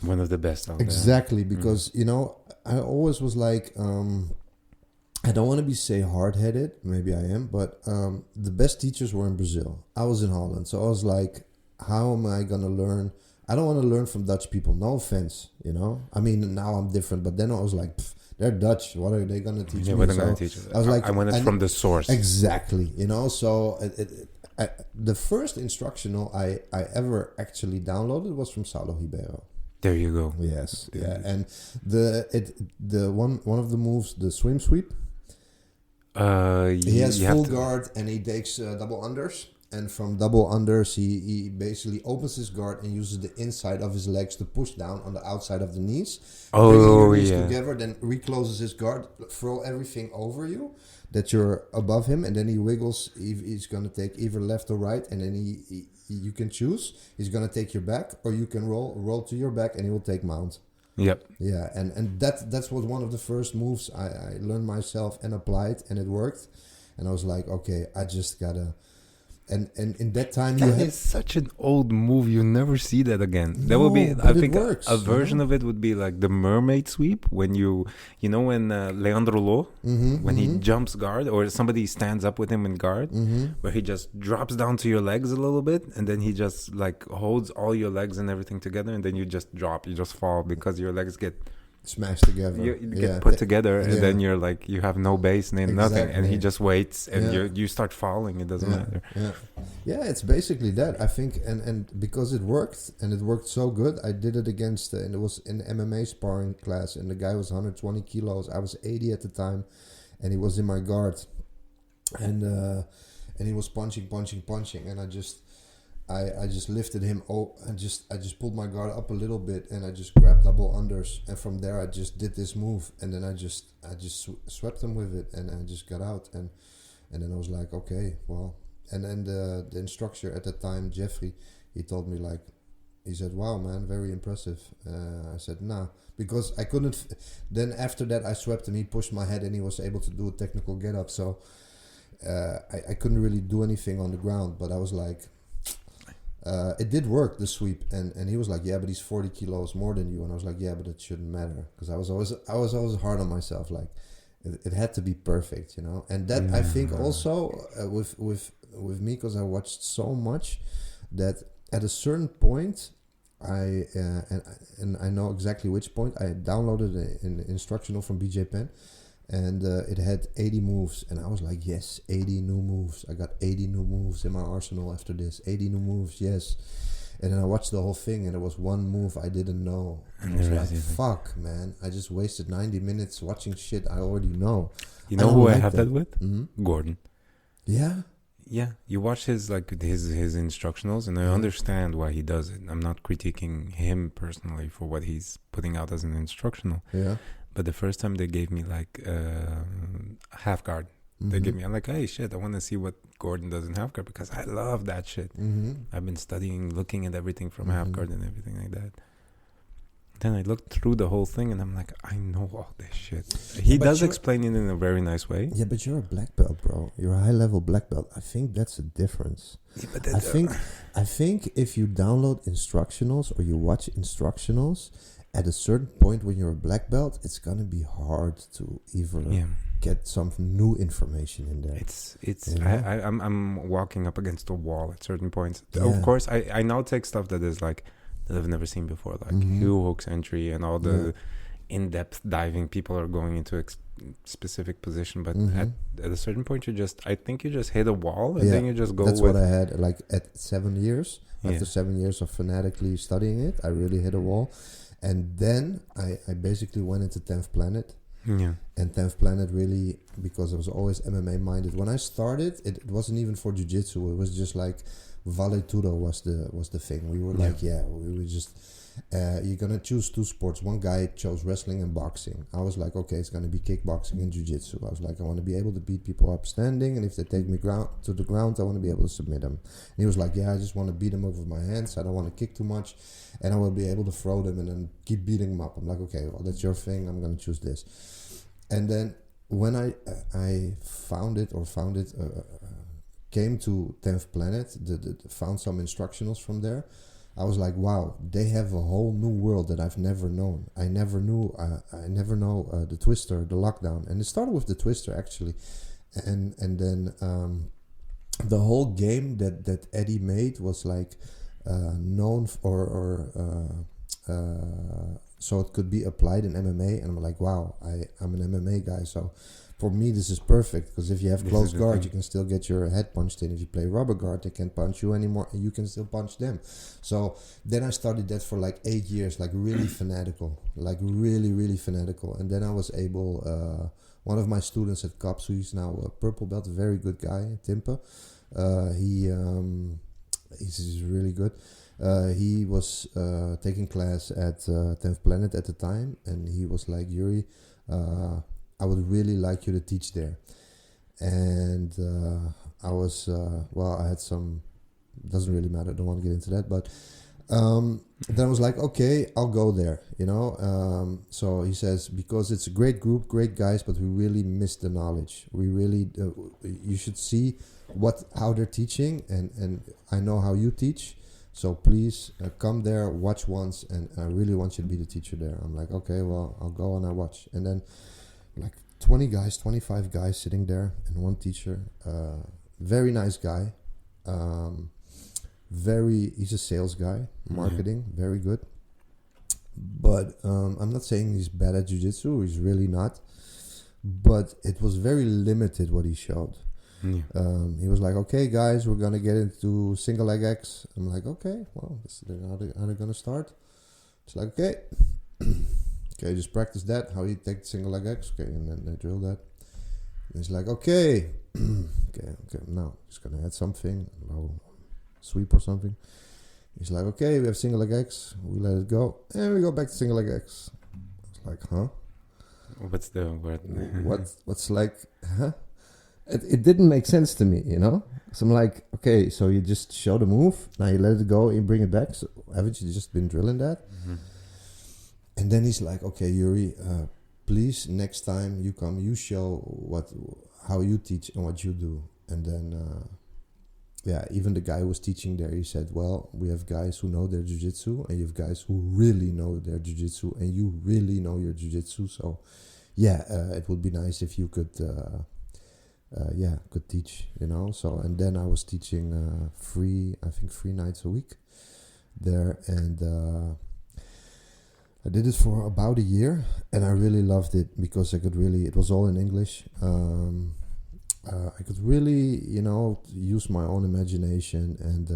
one of the best out there. Exactly, because, you know, I always was like, I don't want to say hard-headed. Maybe I am. But the best teachers were in Brazil. I was in Holland. So I was like, how am I going to learn? I don't want to learn from Dutch people. No offense, you know. I mean, now I'm different, but then I was like, they're Dutch. What are they going to teach me? What are they going to teach? I was like, I want it from the source. Exactly, you know. So the first instructional I ever actually downloaded was from Saulo Ribeiro. There you go. Yes, yeah, and the one of the moves, the swim sweep. He has full guard, and he takes double unders. And from double unders, he basically opens his guard and uses the inside of his legs to push down on the outside of the knees. Bringing your knees together, then recloses his guard, throw everything over you, that you're above him, and then he wiggles. He's going to take either left or right, and then you can choose. He's going to take your back, or you can roll to your back, and he will take mount. Yep. Yeah, and that was one of the first moves I learned myself and applied, and it worked. And I was like, okay, I just gotta And in that time, that is such an old move. You never see that again. That would be, I think, works, a version of it would be like the mermaid sweep when when Leandro Lo, when he jumps guard or somebody stands up with him in guard, where he just drops down to your legs a little bit, and then he just like holds all your legs and everything together, and then you just drop, you just fall because your legs get smashed together. You get put together, and then you're like, you have no base and nothing, and he just waits, and you start falling. It doesn't matter. Yeah, it's basically that, I think, and because it worked, and it worked so good, I did it against, and it was in MMA sparring class, and the guy was 120 kilos. I was 80 at the time, and he was in my guard, and he was punching, and I just lifted him. I just pulled my guard up a little bit, and I just grabbed double unders, and from there I just did this move, and then I just swept him with it, and I just got out, and then I was like, okay, well, and then the instructor at the time, Jeffrey, he told me, like, he said, wow, man, very impressive. I said, nah, because I couldn't. Then after that, I swept him. He pushed my head, and he was able to do a technical get up. So I couldn't really do anything on the ground, but I was like. It did work, the sweep, and he was like, yeah, but he's 40 kilos more than you, and I was like, yeah, but it shouldn't matter, because I was always hard on myself, like it had to be perfect, and that I think also with me, because I watched so much that at a certain point and I know exactly which point, I downloaded an instructional from BJ Penn. And it had 80 moves. And I was like, yes, 80 new moves. I got 80 new moves in my arsenal after this. 80 new moves, yes. And then I watched the whole thing, and there was one move I didn't know. And I was like, fuck, man. I just wasted 90 minutes watching shit I already know. You know who I have that with? Mm-hmm. Gordon. Yeah? Yeah. You watch his instructionals, and I understand why he does it. I'm not critiquing him personally for what he's putting out as an instructional. Yeah. But the first time they gave me like half guard, they gave me, I'm like, hey, shit, I want to see what Gordon does in half guard, because I love that shit. I've been studying, looking at everything from half guard and everything like that. Then I looked through the whole thing, and I'm like, I know all this shit. He does explain it in a very nice way. Yeah, but you're a black belt, bro. You're a high-level black belt. I think that's a difference. Yeah, but I think if you download instructionals or you watch instructionals, at a certain point when you're a black belt, it's gonna be hard to even get some new information in there. I'm walking up against a wall at certain points. Yeah. Of course, I now take stuff that is like that I've never seen before, like heel hooks entry and all the in-depth diving. People are going into a specific position, but at a certain point, I think you just hit a wall, and then you just go. That's what I had. Like at 7 years, after 7 years of fanatically studying it, I really hit a wall. And then I basically went into 10th Planet. Yeah. And 10th Planet really, because I was always MMA minded. When I started, it wasn't even for jiu-jitsu. It was just like Vale Tudo was the thing. We were like, we were just, you're going to choose two sports. One guy chose wrestling and boxing. I was like, okay, it's going to be kickboxing and jiu-jitsu. I was like, I want to be able to beat people up standing. And if they take me to the ground, I want to be able to submit them. And he was like, yeah, I just want to beat them up with my hands. I don't want to kick too much. And I will be able to throw them and then keep beating them up. I'm like, okay, well, that's your thing. I'm going to choose this. And then when I came to 10th Planet, found some instructionals from there, I was like, wow, they have a whole new world that I've never known. I never know the Twister, the lockdown. And it started with the Twister, actually. And then the whole game that Eddie made was like known so it could be applied in MMA. And I'm like, wow, I'm an MMA guy. So for me, this is perfect, because if you have close guard, you can still get your head punched in. If you play rubber guard, they can't punch you anymore, and you can still punch them. So then I studied that for like 8 years, like really fanatical, like really, really fanatical. And then I was able, one of my students at COPS, who's now a purple belt, a very good guy, Timpe, he's really good. He was taking class at 10th Planet at the time, and he was like, Joeri, I would really like you to teach there. And I was, I had some, doesn't really matter, I don't want to get into that, but then I was like, okay, I'll go there, so he says, because it's a great group, great guys, but we really miss the knowledge. We really, you should see how they're teaching, and I know how you teach. So please come there, watch once, and I really want you to be the teacher there. I'm like, okay, well, I'll go and I watch. And then like 20 guys, 25 guys sitting there and one teacher. Very nice guy. He's a sales guy, marketing, very good. But I'm not saying he's bad at jiu-jitsu. He's really not. But it was very limited what he showed. He was like, okay, guys, we're going to get into single leg X. I'm like, okay, well, this is how they're going to start. It's like, okay. Okay, just practice that, how you take the single leg X. Okay, and then they drill that. And he's like, okay. okay, now he's going to add something, sweep or something. He's like, okay, we have single leg X. We let it go. And we go back to single leg X. I was like, huh? What's the word? What's like, huh? It didn't make sense to me, you know? So I'm like, okay, so you just show the move, now you let it go, you bring it back. So haven't you just been drilling that? Mm-hmm. And then he's like, okay, Joeri, please, next time you come, you show how you teach and what you do. And then, even the guy who was teaching there, he said, well, we have guys who know their jiu-jitsu, and you have guys who really know their jiu-jitsu, and you really know your jiu-jitsu. So, it would be nice if you could... could teach, you know. So, and then I was teaching 3 nights a week there, and I did it for about a year, and I really loved it because it was all in English. I could really, you know, use my own imagination and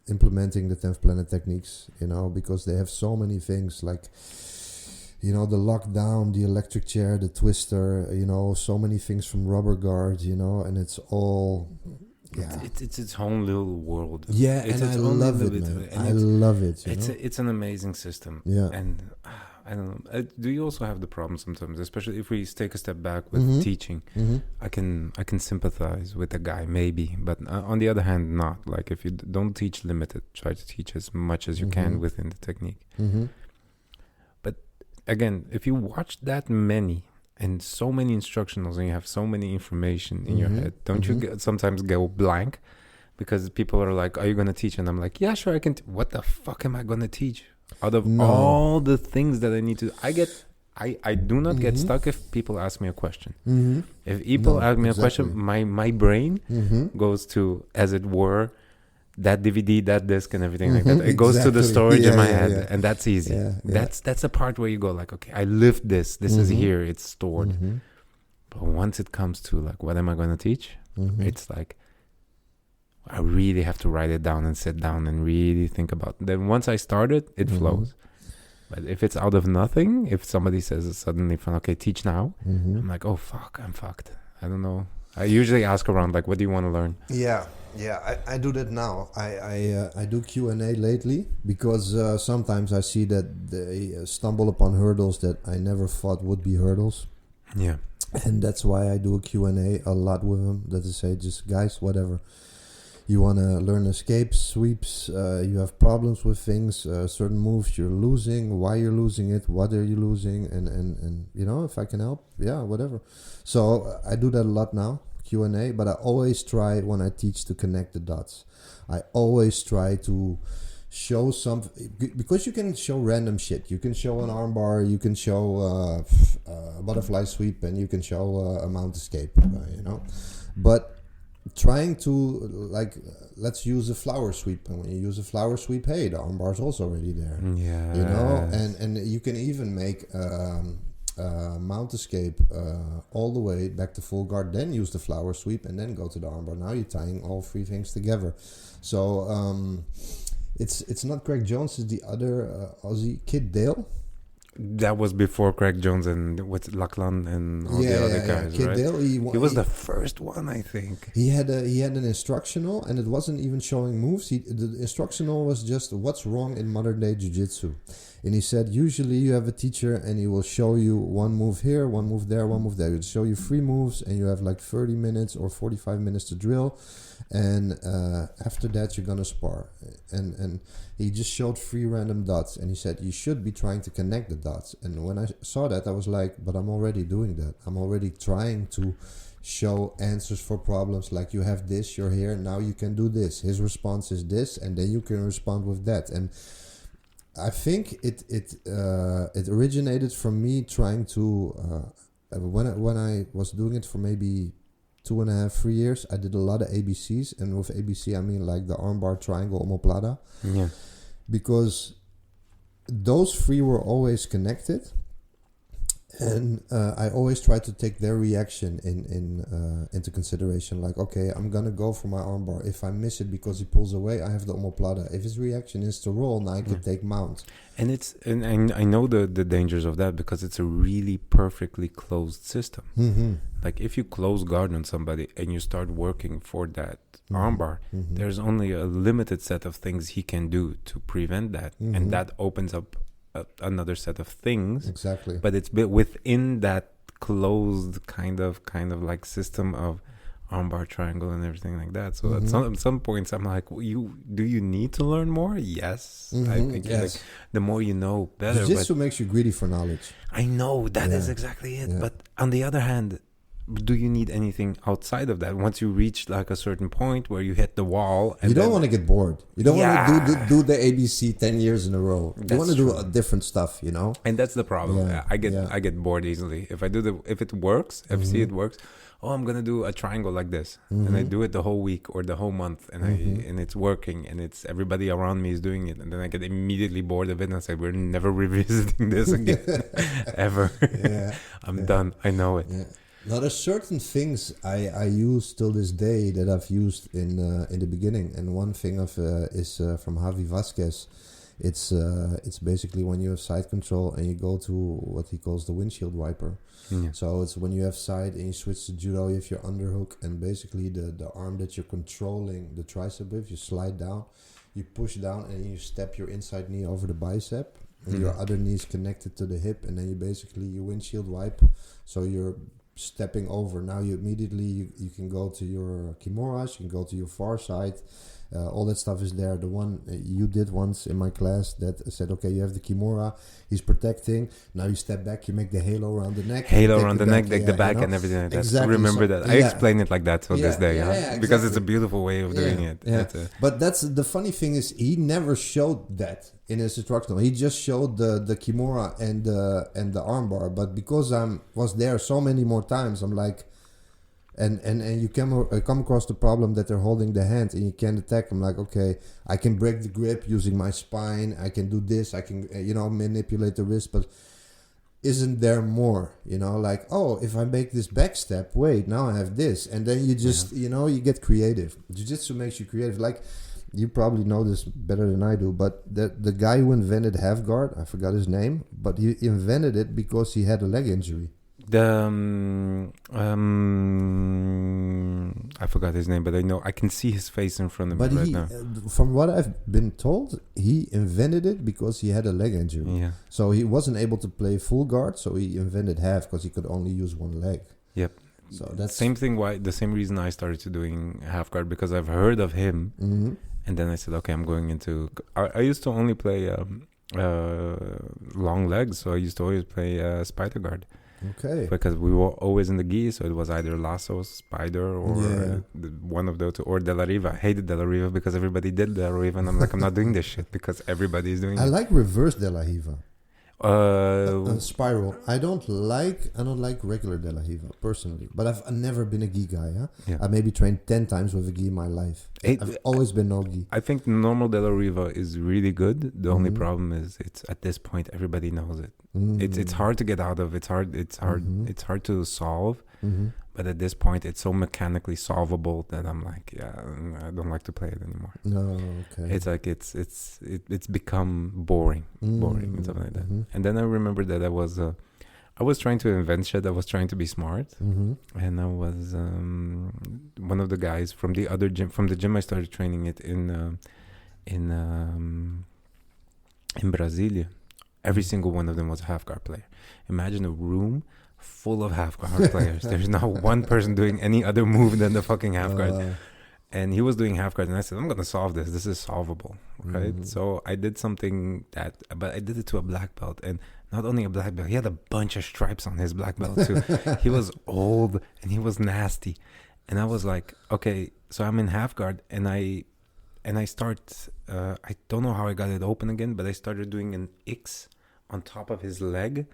implementing the 10th planet techniques, you know, because they have so many things like, you know, the lockdown, the electric chair, the twister, you know, so many things from rubber guard, you know, and it's all, It's its own little world. Yeah, it's and I love it, man. I love it. It's an amazing system. Yeah. And I don't know. Do you also have the problem sometimes, especially if we take a step back with teaching? Mm-hmm. I can sympathize with a guy, maybe, but on the other hand, not. Like if you don't teach limited, try to teach as much as you can within the technique. Mm-hmm. Again, if you watch that many and so many instructionals and you have so many information in your head, don't you sometimes go blank? Because people are like, are you going to teach? And I'm like, yeah, sure, I can. What the fuck am I going to teach? Out of all the things that I need to... I do not get stuck if people ask me a question. Mm-hmm. If people ask me a question, my brain goes to, as it were, that DVD, that disc, and everything like that. It goes to the storage in my head, and that's easy. That's the part where you go like, okay, I lived this. This is here. It's stored. But once it comes to like, what am I going to teach? It's like, I really have to write it down and sit down and really think about it. Then once I start it, it flows. But if it's out of nothing, if somebody says suddenly, okay, teach now, I'm like, oh, fuck, I'm fucked. I don't know. I usually ask around, like, what do you want to learn? Yeah, I do that now. I do Q&A lately because sometimes I see that they stumble upon hurdles that I never thought would be hurdles. Yeah. And that's why I do a Q&A a lot with them. That is say, just guys, whatever. You want to learn escapes, sweeps, you have problems with things, certain moves you're losing, why you're losing it, what are you losing, and you know, if I can help, yeah, whatever. So I do that a lot now, Q&A, but I always try when I teach to connect the dots. I always try to show something, because you can show random shit. You can show an armbar, you can show a butterfly sweep, and you can show a mount escape, you know, but trying to, like, let's use a flower sweep, and when you use a flower sweep, hey, the armbar's also already there. Yeah, you know, and you can even make mount escape all the way back to full guard, then use the flower sweep, and then go to the armbar. Now you're tying all three things together. So it's not Craig Jones, it's the other Aussie, Kid Dale. That was before Craig Jones and with Lachlan and all the other guys, Kid right? Dale, he was the first one, I think. He had an instructional, and it wasn't even showing moves. The instructional was just what's wrong in modern day jiu-jitsu. And he said, usually you have a teacher and he will show you one move here, one move there, one move there. He'll show you 3 moves and you have like 30 minutes or 45 minutes to drill. And after that, you're going to spar. And he just showed 3 random dots. And he said, you should be trying to connect the dots. And when I saw that, I was like, but I'm already doing that. I'm already trying to show answers for problems, like you have this, you're here, now you can do this. His response is this, and then you can respond with that. And I think it originated from me trying to when I was doing it for maybe 2.5, 3 years, I did a lot of ABCs, and with ABC I mean like the armbar, triangle, omoplata. Yeah. Because those 3 were always connected. And I always try to take their reaction into consideration. Like, okay, I'm going to go for my armbar. If I miss it because he pulls away, I have the omoplata. If his reaction is to roll, now I can take mount. And and I know the dangers of that, because it's a really perfectly closed system. Mm-hmm. Like if you close guard on somebody and you start working for that armbar, there's only a limited set of things he can do to prevent that. And that opens up another set of things. Exactly. But it's within that closed kind of like system of armbar, triangle, and everything like that. So at some points I'm like, do you need to learn more? Yes. I think like, the more you know, better. Jiu-jitsu makes you greedy for knowledge. I know that is exactly it. But on the other hand, do you need anything outside of that? Once you reach like a certain point where you hit the wall, and you don't want to get bored. You don't want to do the ABC 10 years in a row. You want to do different stuff, you know. And that's the problem. I get bored easily if if it works. If I see it works, I'm gonna do a triangle like this, and I do it the whole week or the whole month, and and it's working, and it's everybody around me is doing it, and then I get immediately bored of it, and I say, we're never revisiting this again, ever. I'm done. I know it. Now, there's certain things I use till this day that I've used in the beginning, and one thing is from Javi Vasquez. It's basically when you have side control and you go to what he calls the windshield wiper. So it's when you have side and you switch to judo, you have your underhook, and basically the arm that you're controlling the tricep with, you slide down, you push down, and you step your inside knee over the bicep, and your other knee is connected to the hip, and then you windshield wipe, so you're stepping over. Now you immediately you can go to your kimuras, you can go to your far side, all that stuff is there. The one you did once in my class that said, okay, you have the kimura, he's protecting, now you step back, you make the halo around the neck, the back, and everything like that. Exactly. Remember that I explain it like that till this day, exactly. Because it's a beautiful way of doing it. But that's the funny thing, is he never showed that in his instructional. He just showed the kimura and the armbar. But because I was there so many more times, I'm like, and you come across the problem that they're holding the hand and you can't attack. I'm like, okay, I can break the grip using my spine, I can do this, I can manipulate the wrist, but isn't there more? Like, oh, if I make this back step, wait, now I have this, and then you just you get creative. Jiu-jitsu makes you creative. Like, you probably know this better than I do, but the guy who invented half guard, I forgot his name, but he invented it because he had a leg injury. I forgot his name, but I can see his face in front of me right now. From what I've been told, he invented it because he had a leg injury. Yeah. So he wasn't able to play full guard, so he invented half because he could only use one leg. Yep. So that's same thing. The same reason I started to doing half guard, because I've heard of him, and then I said, okay, I'm going into. I used to only play long legs, so I used to always play spider guard. Okay. Because we were always in the gi, so it was either lasso, spider, or one of those two, or De La Riva. I hated De La Riva because everybody did De La Riva, and I'm like, I'm not doing this shit because everybody's doing it. I like reverse De La Riva. Spiral. I don't like regular De La Riva personally, but I've never been a gi guy. I maybe trained 10 times with a gi in my life. I've always been no gi. I think normal De La Riva is really good. The only problem is it's at this point everybody knows it. It's hard to get out of. It's hard to solve. But at this point, it's so mechanically solvable that I'm like, I don't like to play it anymore. No, okay. It's like it's become boring and stuff like that. And then I remember that I was trying to invent shit. I was trying to be smart, and I was one of the guys from the other gym, from the gym I started training it in Brasilia. Every single one of them was a half guard player. Imagine a room full of half guard players. There's not one person doing any other move than the fucking half guard. And he was doing half guard, and I said, I'm going to solve this. This is solvable, right? So I did something but I did it to a black belt. And not only a black belt, he had a bunch of stripes on his black belt too. He was old, and he was nasty. And I was like, okay, so I'm in half guard, and I start, I don't know how I got it open again, but I started doing an X on top of his leg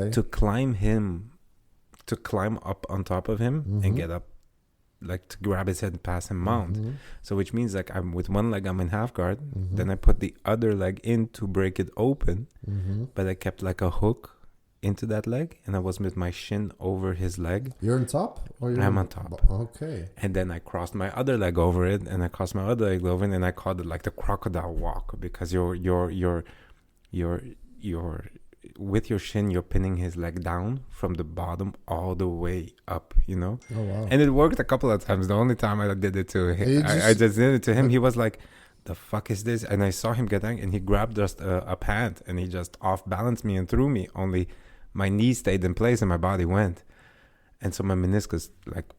to climb up on top of him and get up, like to grab his head and pass him mount. So which means like I'm with one leg, I'm in half guard. Then I put the other leg in to break it open, but I kept like a hook into that leg, and I was with my shin over his leg. You're on top? I'm on top. Okay. And then I crossed my other leg over it, and I crossed my other leg over it, and I called it like the crocodile walk, because you're with your shin, you're pinning his leg down from the bottom all the way up, you know? Oh, wow. And it worked a couple of times. The only time I did it to him, I just did it to him. He was like, the fuck is this? And I saw him get angry, and he grabbed just a pant, and he just off-balanced me and threw me. Only my knee stayed in place and my body went. And so my meniscus, like,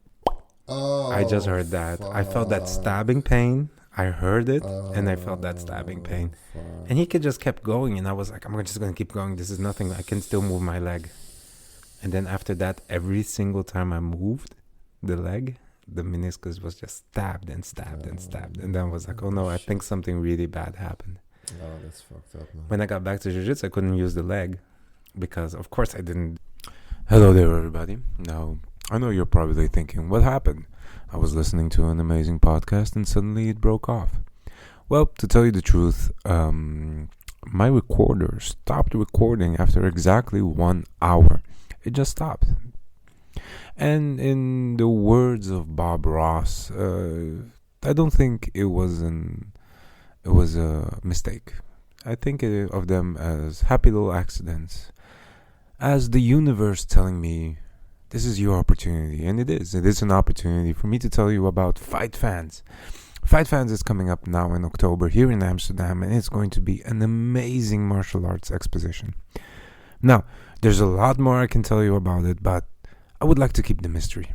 I just heard that. Fuck. I felt that stabbing pain. I heard it, and I felt that stabbing pain. Fuck. And he just kept going, and I was like, I'm just going to keep going. This is nothing. I can still move my leg. And then after that, every single time I moved the leg, the meniscus was just stabbed and stabbed and stabbed. And then I was like, oh no, I think something really bad happened. Oh, that's fucked up, man. When I got back to jiu-jitsu, I couldn't use the leg because, of course, I didn't. Hello there, everybody. Now, I know you're probably thinking, what happened? I was listening to an amazing podcast and suddenly it broke off. Well, to tell you the truth, my recorder stopped recording after exactly 1 hour. It just stopped. And in the words of Bob Ross, I don't think it was a mistake. I think of them as happy little accidents, as the universe telling me, this is your opportunity. And it is an opportunity for me to tell you about Fight Fans. Fight Fans is coming up now in October here in Amsterdam, and it's going to be an amazing martial arts exposition. Now, there's a lot more I can tell you about it, but I would like to keep the mystery.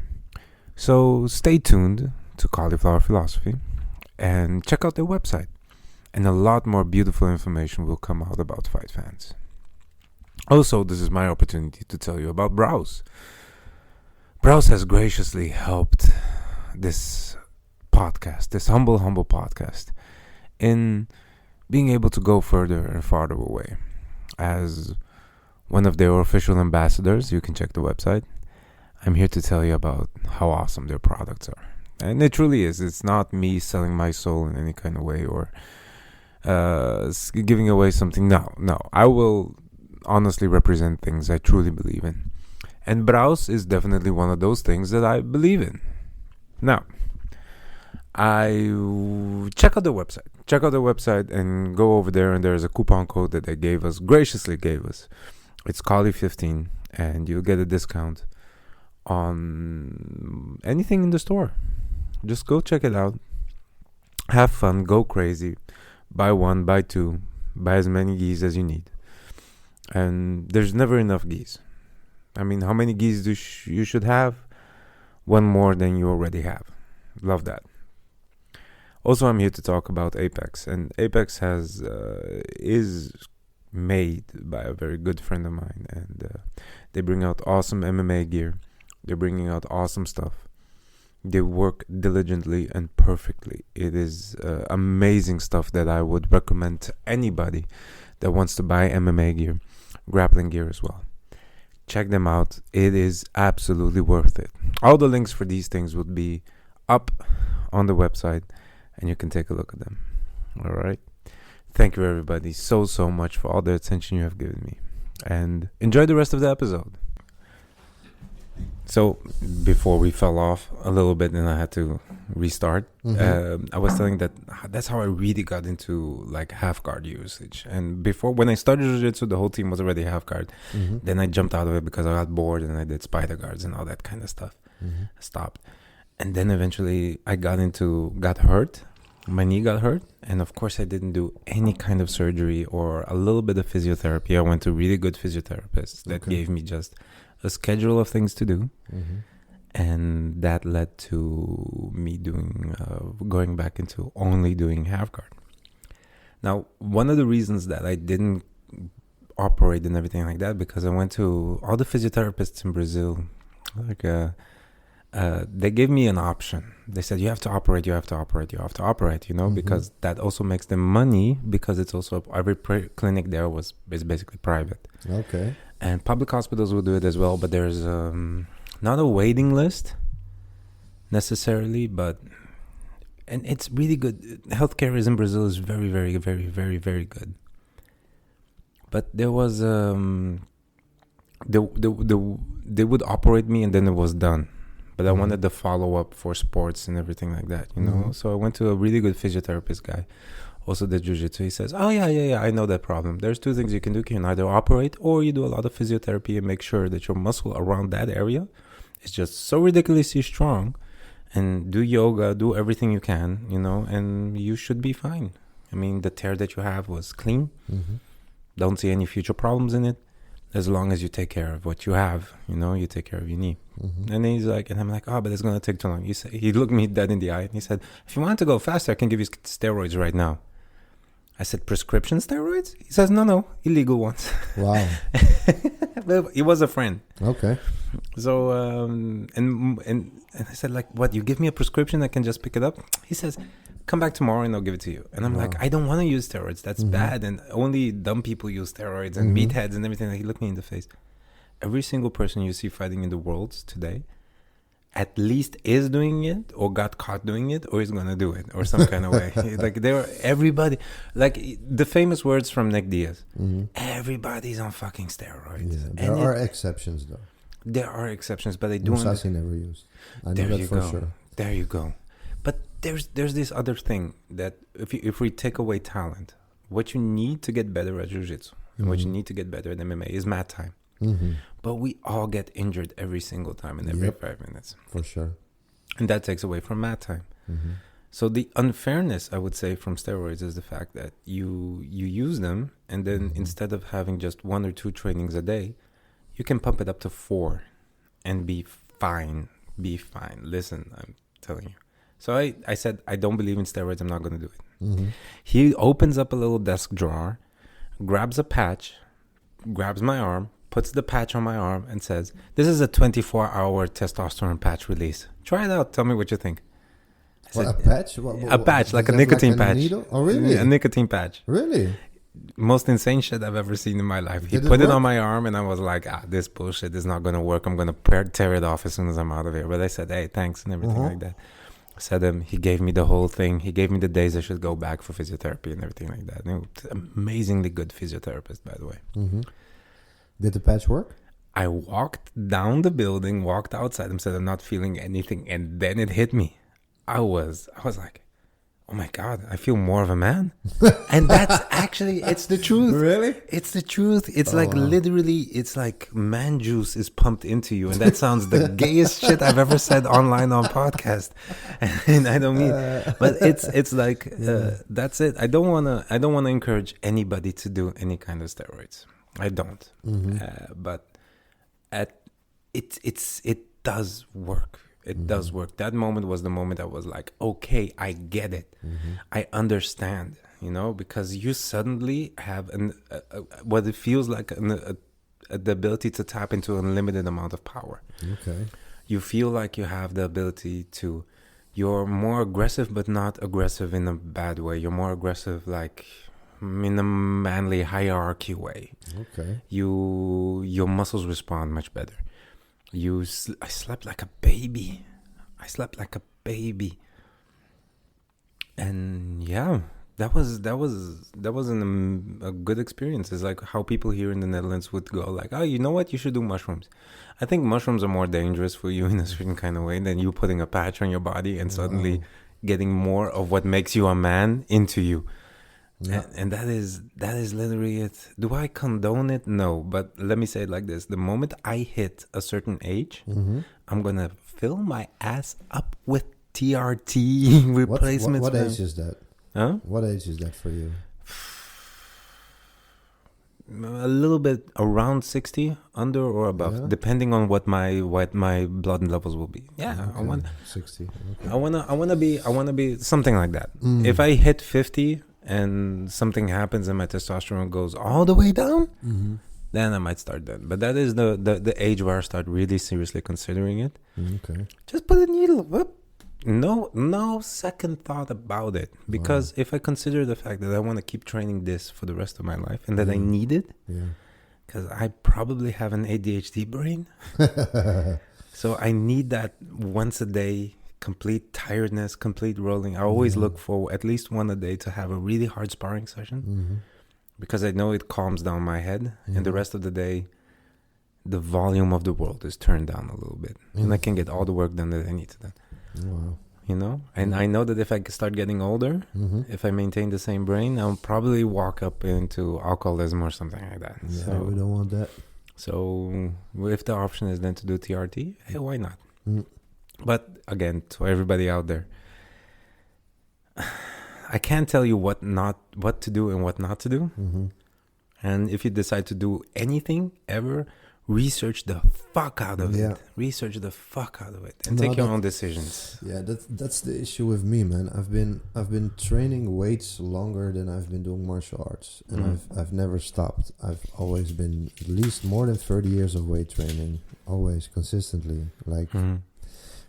So stay tuned to Cauliflower Philosophy and check out their website. And a lot more beautiful information will come out about Fight Fans. Also, this is my opportunity to tell you about Browse. Browse has graciously helped this podcast, this humble podcast, in being able to go further and farther away. As one of their official ambassadors, you can check the website. I'm here to tell you about how awesome their products are. And it truly is. It's not me selling my soul in any kind of way or giving away something. No. I will honestly represent things I truly believe in. And Browse is definitely one of those things that I believe in. Now, I check out the website. Check out the website and go over there, and there's a coupon code that they graciously gave us. It's Cauli15, and you'll get a discount on anything in the store. Just go check it out. Have fun, go crazy. Buy one, buy two, buy as many gis as you need. And there's never enough gis. I mean, how many gis you should have? One more than you already have. Love that. Also, I'm here to talk about Apex. And Apex is made by a very good friend of mine. And they bring out awesome MMA gear. They're bringing out awesome stuff. They work diligently and perfectly. It is amazing stuff that I would recommend to anybody that wants to buy MMA gear, grappling gear as well. Check them out. It is absolutely worth it. All the links for these things would be up on the website, and you can take a look at them. All right. Thank you, everybody, so much for all the attention you have given me. And enjoy the rest of the episode. So, before we fell off a little bit and I had to restart, I was telling that's how I really got into like half guard usage. And before, when I started jiu-jitsu, the whole team was already half guard. Then I jumped out of it because I got bored and I did spider guards and all that kind of stuff. I stopped. And then eventually I got hurt my knee got hurt, and of course I didn't do any kind of surgery or a little bit of physiotherapy. I went to really good physiotherapists that gave me just a schedule of things to do, and that led to me going back into only doing half guard. Now, one of the reasons that I didn't operate and everything like that, because I went to all the physiotherapists in Brazil, they gave me an option. They said, you have to operate, because that also makes them money, because it's also, every clinic there is basically private. Okay. And public hospitals will do it as well, but there's not a waiting list necessarily, and it's really good. Healthcare in Brazil is very, very, very, very, very good. But there was, they would operate me and then it was done. But I wanted the follow-up for sports and everything like that, you know? So I went to a really good physiotherapist guy, also did jiu-jitsu. He says, oh, yeah, I know that problem. There's two things you can do. You can either operate or you do a lot of physiotherapy and make sure that your muscle around that area is just so ridiculously strong, and do yoga, do everything you can, you know, and you should be fine. I mean, the tear that you have was clean. Don't see any future problems in it. As long as you take care of what you have, you know, you take care of your knee. And then he's like, and I'm like, oh, but it's going to take too long. He looked me dead in the eye and he said, if you want to go faster, I can give you steroids right now. I said, prescription steroids? He says, no, illegal ones. Wow. But he was a friend. Okay. So, and I said, like, what, you give me a prescription, I can just pick it up? He says, come back tomorrow and I'll give it to you. And I'm like, I don't want to use steroids. That's bad. And only dumb people use steroids and meatheads and everything. He looked me in the face. Every single person you see fighting in the world today at least is doing it or got caught doing it or is going to do it or some kind of way. Like everybody, like the famous words from Nick Diaz, everybody's on fucking steroids. Yeah, there are exceptions though. There are exceptions, but they do. Musashi never used. I know that for sure. There you go. But there's this other thing that if we take away talent, what you need to get better at jiu-jitsu and what you need to get better at MMA is mat time. But we all get injured every single time in every 5 minutes. For sure. And that takes away from mat time. So the unfairness, I would say, from steroids is the fact that you use them, and then instead of having just 1 or 2 trainings a day, you can pump it up to 4 and be fine. Be fine. Listen, I'm telling you. So I said, I don't believe in steroids. I'm not going to do it. He opens up a little desk drawer, grabs a patch, grabs my arm, puts the patch on my arm and says, this is a 24-hour testosterone patch release. Try it out. Tell me what you think. What, a patch? A patch, like a nicotine patch. Needle? Oh, really? A nicotine patch. Really? Most insane shit I've ever seen in my life. He put it on my arm and I was like, this bullshit is not going to work. I'm going to tear it off as soon as I'm out of here. But I said, hey, thanks and everything like that. I said he gave me the whole thing. He gave me the days I should go back for physiotherapy and everything like that. And it was amazingly good physiotherapist, by the way. Did the patch work? I walked down the building, walked outside and said, I'm not feeling anything. And then it hit me. I was like, oh my God, I feel more of a man. And that's actually, it's the truth. Really? It's the truth. It's literally, it's like man juice is pumped into you. And that sounds the gayest shit I've ever said online on podcast. And I don't mean, but it's like, that's it. I don't want to encourage anybody to do any kind of steroids. I don't. But it does work. It does work. That moment was the moment I was like, okay, I get it. I understand, you know, because you suddenly have what it feels like the ability to tap into an unlimited amount of power. Okay. You feel like you have the ability to, you're more aggressive, but not aggressive in a bad way. You're more aggressive, like in a manly hierarchy way. Okay. Your muscles respond much better. I slept like a baby. And yeah, that was a good experience. It's like how people here in the Netherlands would go like, oh, you know what? You should do mushrooms. I think mushrooms are more dangerous for you in a certain kind of way than you putting a patch on your body and suddenly getting more of what makes you a man into you. Yeah. And that is literally it. Do I condone it? No. But let me say it like this. The moment I hit a certain age, I'm going to fill my ass up with TRT replacements. What age is that? Huh? What age is that for you? A little bit around 60, under or above, depending on what my blood levels will be. Yeah, okay. I want 60. Okay. I wanna be something like that. If I hit 50 and something happens and my testosterone goes all the way down, then I might start then. But that is the age where I start really seriously considering it. Okay. Just put a needle. Whoop. No second thought about it, because if I consider the fact that I want to keep training this for the rest of my life and that I need it, because I probably have an ADHD brain, so I need that once a day, complete tiredness, complete rolling. I always look for at least one a day to have a really hard sparring session, because I know it calms down my head, and the rest of the day the volume of the world is turned down a little bit, and I can get all the work done that I need to do. Wow. You know, and I know that if I start getting older, if I maintain the same brain, I'll probably walk up into alcoholism or something like that. Yeah, so we don't want that. So if the option is then to do TRT, hey, why not? But again, to everybody out there, I can't tell you what to do and what not to do. And if you decide to do anything ever, research the fuck out of it. Research the fuck out of it and take your own decisions. Yeah, that's the issue with me, man. I've been training weights longer than I've been doing martial arts, and I've never stopped. I've always been at least more than 30 years of weight training, always consistently, like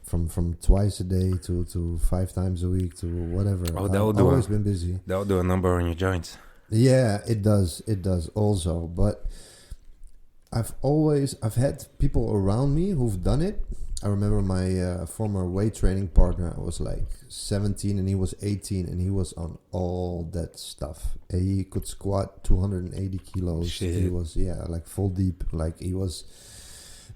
from twice a day to 5 times a week to whatever. I've always been busy. That'll do a number on your joints. Yeah, it does also, but I've had people around me who've done it. I remember my former weight training partner. I was like 17 and he was 18, and he was on all that stuff. He could squat 280 kilos. Shit. He was like full deep. Like he was,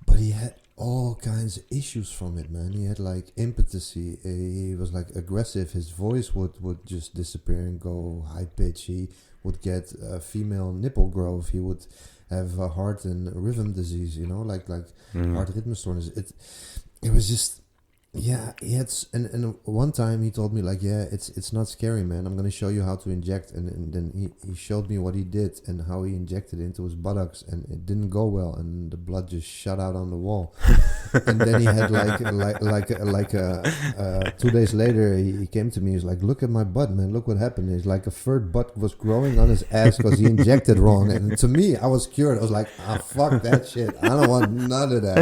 but he had all kinds of issues from it, man. He had like impotency. He was like aggressive. His voice would just disappear and go high pitch. He would get female nipple growth. He would have heart and rhythm disease, you know, like heart rhythm soreness. It was just, he had, and one time he told me like, it's not scary, man. I'm gonna show you how to inject, and then he showed me what he did and how he injected it into his buttocks, and it didn't go well, and the blood just shot out on the wall. And then he had like 2 days later he came to me. He's like, look at my butt, man, look what happened. He's like a third butt was growing on his ass because he injected wrong. And to me, I was cured. I was like, fuck that shit, I don't want none of that,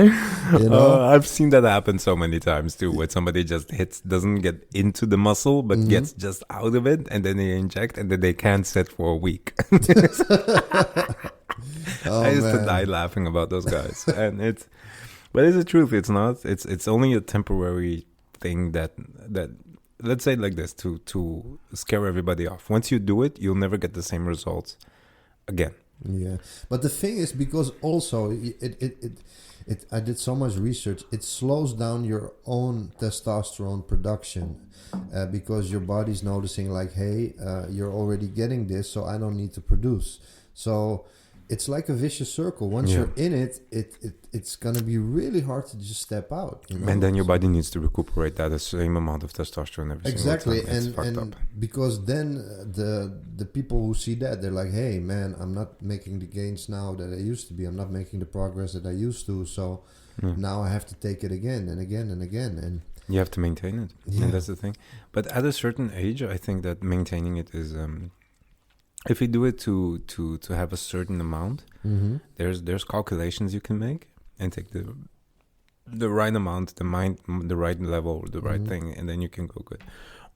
you know. I've seen that happen so many times too, where somebody just doesn't get into the muscle but gets just out of it, and then they inject, and then they can't sit for a week. I used to die laughing about those guys. And but it's the truth. It's not. It's only a temporary thing that let's say it like this, to scare everybody off. Once you do it, you'll never get the same results again. Yeah, but the thing is, because also I did so much research, it slows down your own testosterone production, because your body's noticing like, hey, you're already getting this, so I don't need to produce. So it's like a vicious circle. Once you're in it, it's going to be really hard to just step out. You know? And then your body needs to recuperate that same amount of testosterone every exactly. single time. And because then the people who see that, they're like, hey, man, I'm not making the gains now that I used to be. I'm not making the progress that I used to. So now I have to take it again and again and again. And you have to maintain it. Yeah. And that's the thing. But at a certain age, I think that maintaining it is... if you do it to have a certain amount, there's calculations you can make and take the right amount, the right level, the right thing, and then you can go good.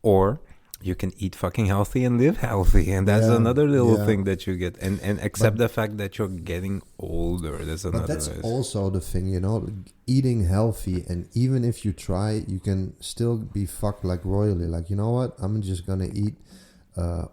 Or you can eat fucking healthy and live healthy, and that's another little thing that you get, and accept the fact that you're getting older. But that's also the thing, you know, eating healthy, and even if you try, you can still be fucked like royally. Like, you know what? I'm just gonna eat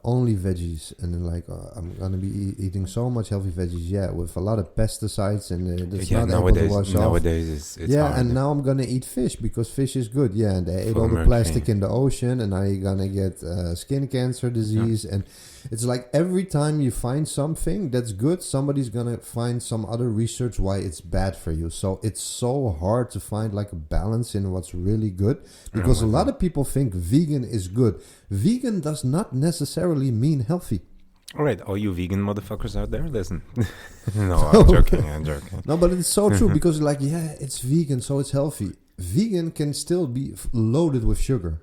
only veggies, and then like I'm gonna be eating so much healthy veggies, with a lot of pesticides, and it's not able to wash off. Nowadays it's hard. And now I'm gonna eat fish because fish is good. Yeah, and they ate all the mercury. plastic in the ocean, and now you're gonna get skin cancer disease, and it's like every time you find something that's good, somebody's gonna find some other research why it's bad for you. So it's so hard to find like a balance in what's really good, because a lot of people think vegan is good. Vegan does not necessarily mean healthy. All right, all you vegan motherfuckers out there, listen. No, I'm joking. No, but it's so true, because like, it's vegan, so it's healthy. Vegan can still be loaded with sugar.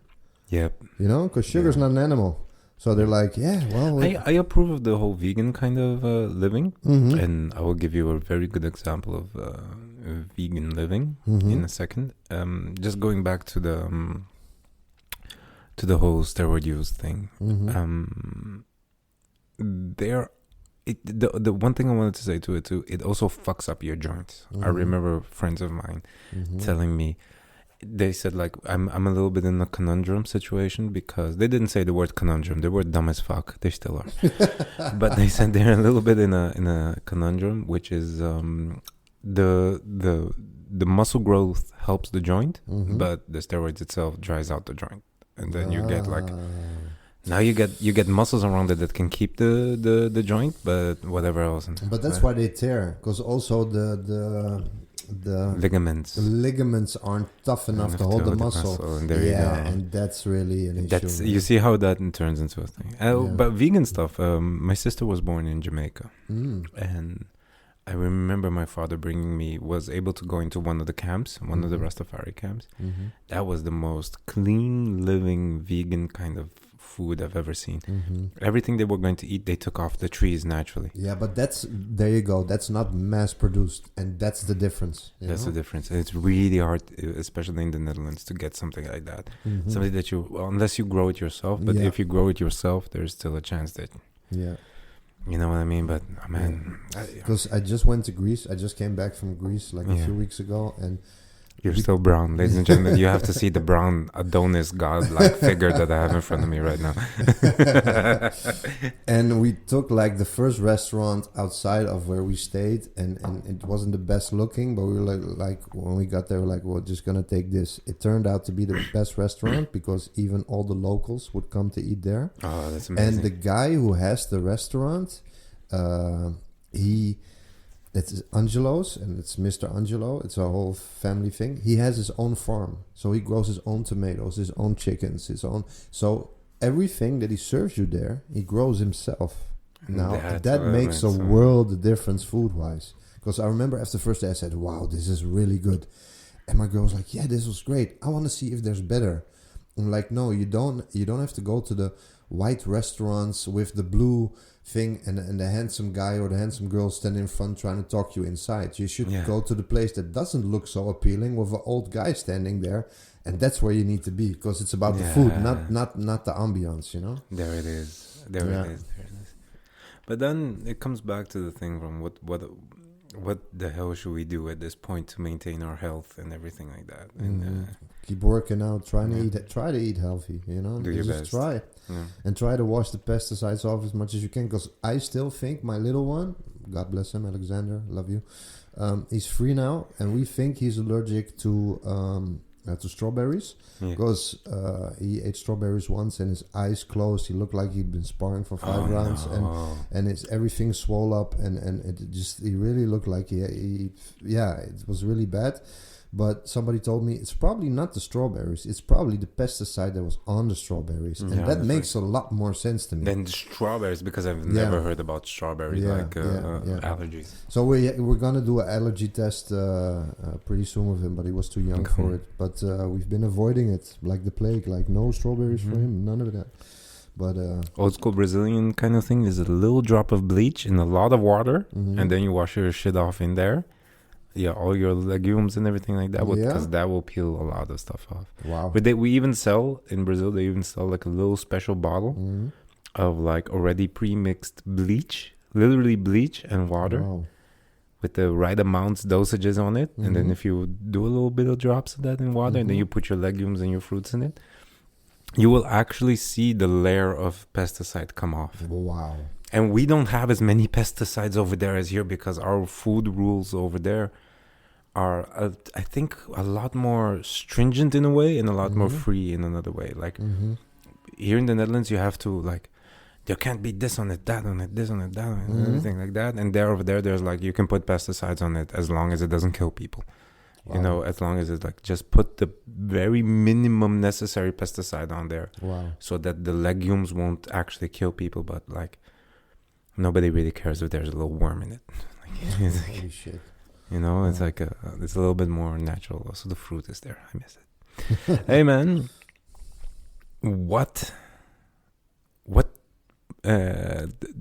Yep. You know, because sugar's not an animal. So they're like, I approve of the whole vegan kind of living, and I will give you a very good example of vegan living in a second. Just going back to the whole steroid use thing. The one thing I wanted to say to it too, it also fucks up your joints. I remember friends of mine telling me, they said like I'm a little bit in a conundrum situation, because they didn't say the word conundrum, they were dumb as fuck, they still are. But they said they're a little bit in a conundrum, which is the muscle growth helps the joint, but the steroids itself dries out the joint, and then you get like now you get muscles around it that can keep the joint, but whatever else. But that's why they tear, because also the ligaments aren't tough enough to hold the muscle. And there you go. And that's really an issue. You see how that turns into a thing. But vegan stuff, my sister was born in Jamaica, and I remember my father was able to go into one of the camps, one of the Rastafari camps. That was the most clean living vegan kind of food I've ever seen. Everything they were going to eat, they took off the trees naturally. Yeah, but there you go. That's not mass produced, and that's the difference. That's the difference. And it's really hard, especially in the Netherlands, to get something like that. Something that unless you grow it yourself, but if you grow it yourself, there's still a chance that... Yeah. You know what I mean? But, man... Because I just went to Greece. I just came back from Greece like a few weeks ago, and... You're still brown, ladies and gentlemen. You have to see the brown Adonis god-like figure that I have in front of me right now. And we took like the first restaurant outside of where we stayed, and it wasn't the best looking, but we were like when we got there, we're like, we're just gonna take this. It turned out to be the best restaurant, because even all the locals would come to eat there. Oh, that's amazing. And the guy who has the restaurant, it's Angelo's, and it's Mr. Angelo. It's a whole family thing. He has his own farm. So he grows his own tomatoes, his own chickens, his own... So everything that he serves you there, he grows himself. Now, that makes a world of difference food-wise. Because I remember after the first day, I said, wow, this is really good. And my girl was like, yeah, this was great. I want to see if there's better. I'm like, no, you don't have to go to the white restaurants with the blue thing and the handsome guy or the handsome girl standing in front trying to talk you inside. You should go to the place that doesn't look so appealing with an old guy standing there, and that's where you need to be, because it's about the food, not the ambiance, you know. There it is. There it is. But then it comes back to the thing from what the hell should we do at this point to maintain our health and everything like that? And keep working out, try to eat healthy, you know. Do your best. Try. And try to wash the pesticides off as much as you can, because I still think my little one, God bless him, Alexander, love you, he's 3 now, and we think he's allergic to strawberries, because he ate strawberries once and his eyes closed. He looked like he'd been sparring for 5 rounds, and everything swole up, and he really looked like it was really bad. But somebody told me it's probably not the strawberries. It's probably the pesticide that was on the strawberries. And that makes a lot more sense to me. Than the strawberries, because I've never heard about strawberries allergies. So we're going to do an allergy test pretty soon with him, but he was too young for it. But we've been avoiding it like the plague. Like no strawberries for him, none of that. But old school Brazilian kind of thing is a little drop of bleach in a lot of water, and then you wash your shit off in there. Yeah, all your legumes and everything like that, because that will peel a lot of stuff off. Wow. But we even sell, in Brazil, they even sell like a little special bottle of like already pre-mixed bleach, literally bleach and water with the right amounts, dosages on it. And then if you do a little bit of drops of that in water, and then you put your legumes and your fruits in it, you will actually see the layer of pesticide come off. Wow. And we don't have as many pesticides over there as here because our food rules over there are, I think, a lot more stringent in a way and a lot more free in another way. Like here in the Netherlands, you have to like, there can't be this on it, that on it, this on it, that on it, everything like that. And there over there, there's like, you can put pesticides on it as long as it doesn't kill people. Wow. You know, as long as it's like, just put the very minimum necessary pesticide on there. Wow. So that the legumes won't actually kill people, but like, nobody really cares if there's a little worm in it. Like, holy shit. You know, it's like it's a little bit more natural. Also, the fruit is there. I miss it. Hey, man, what?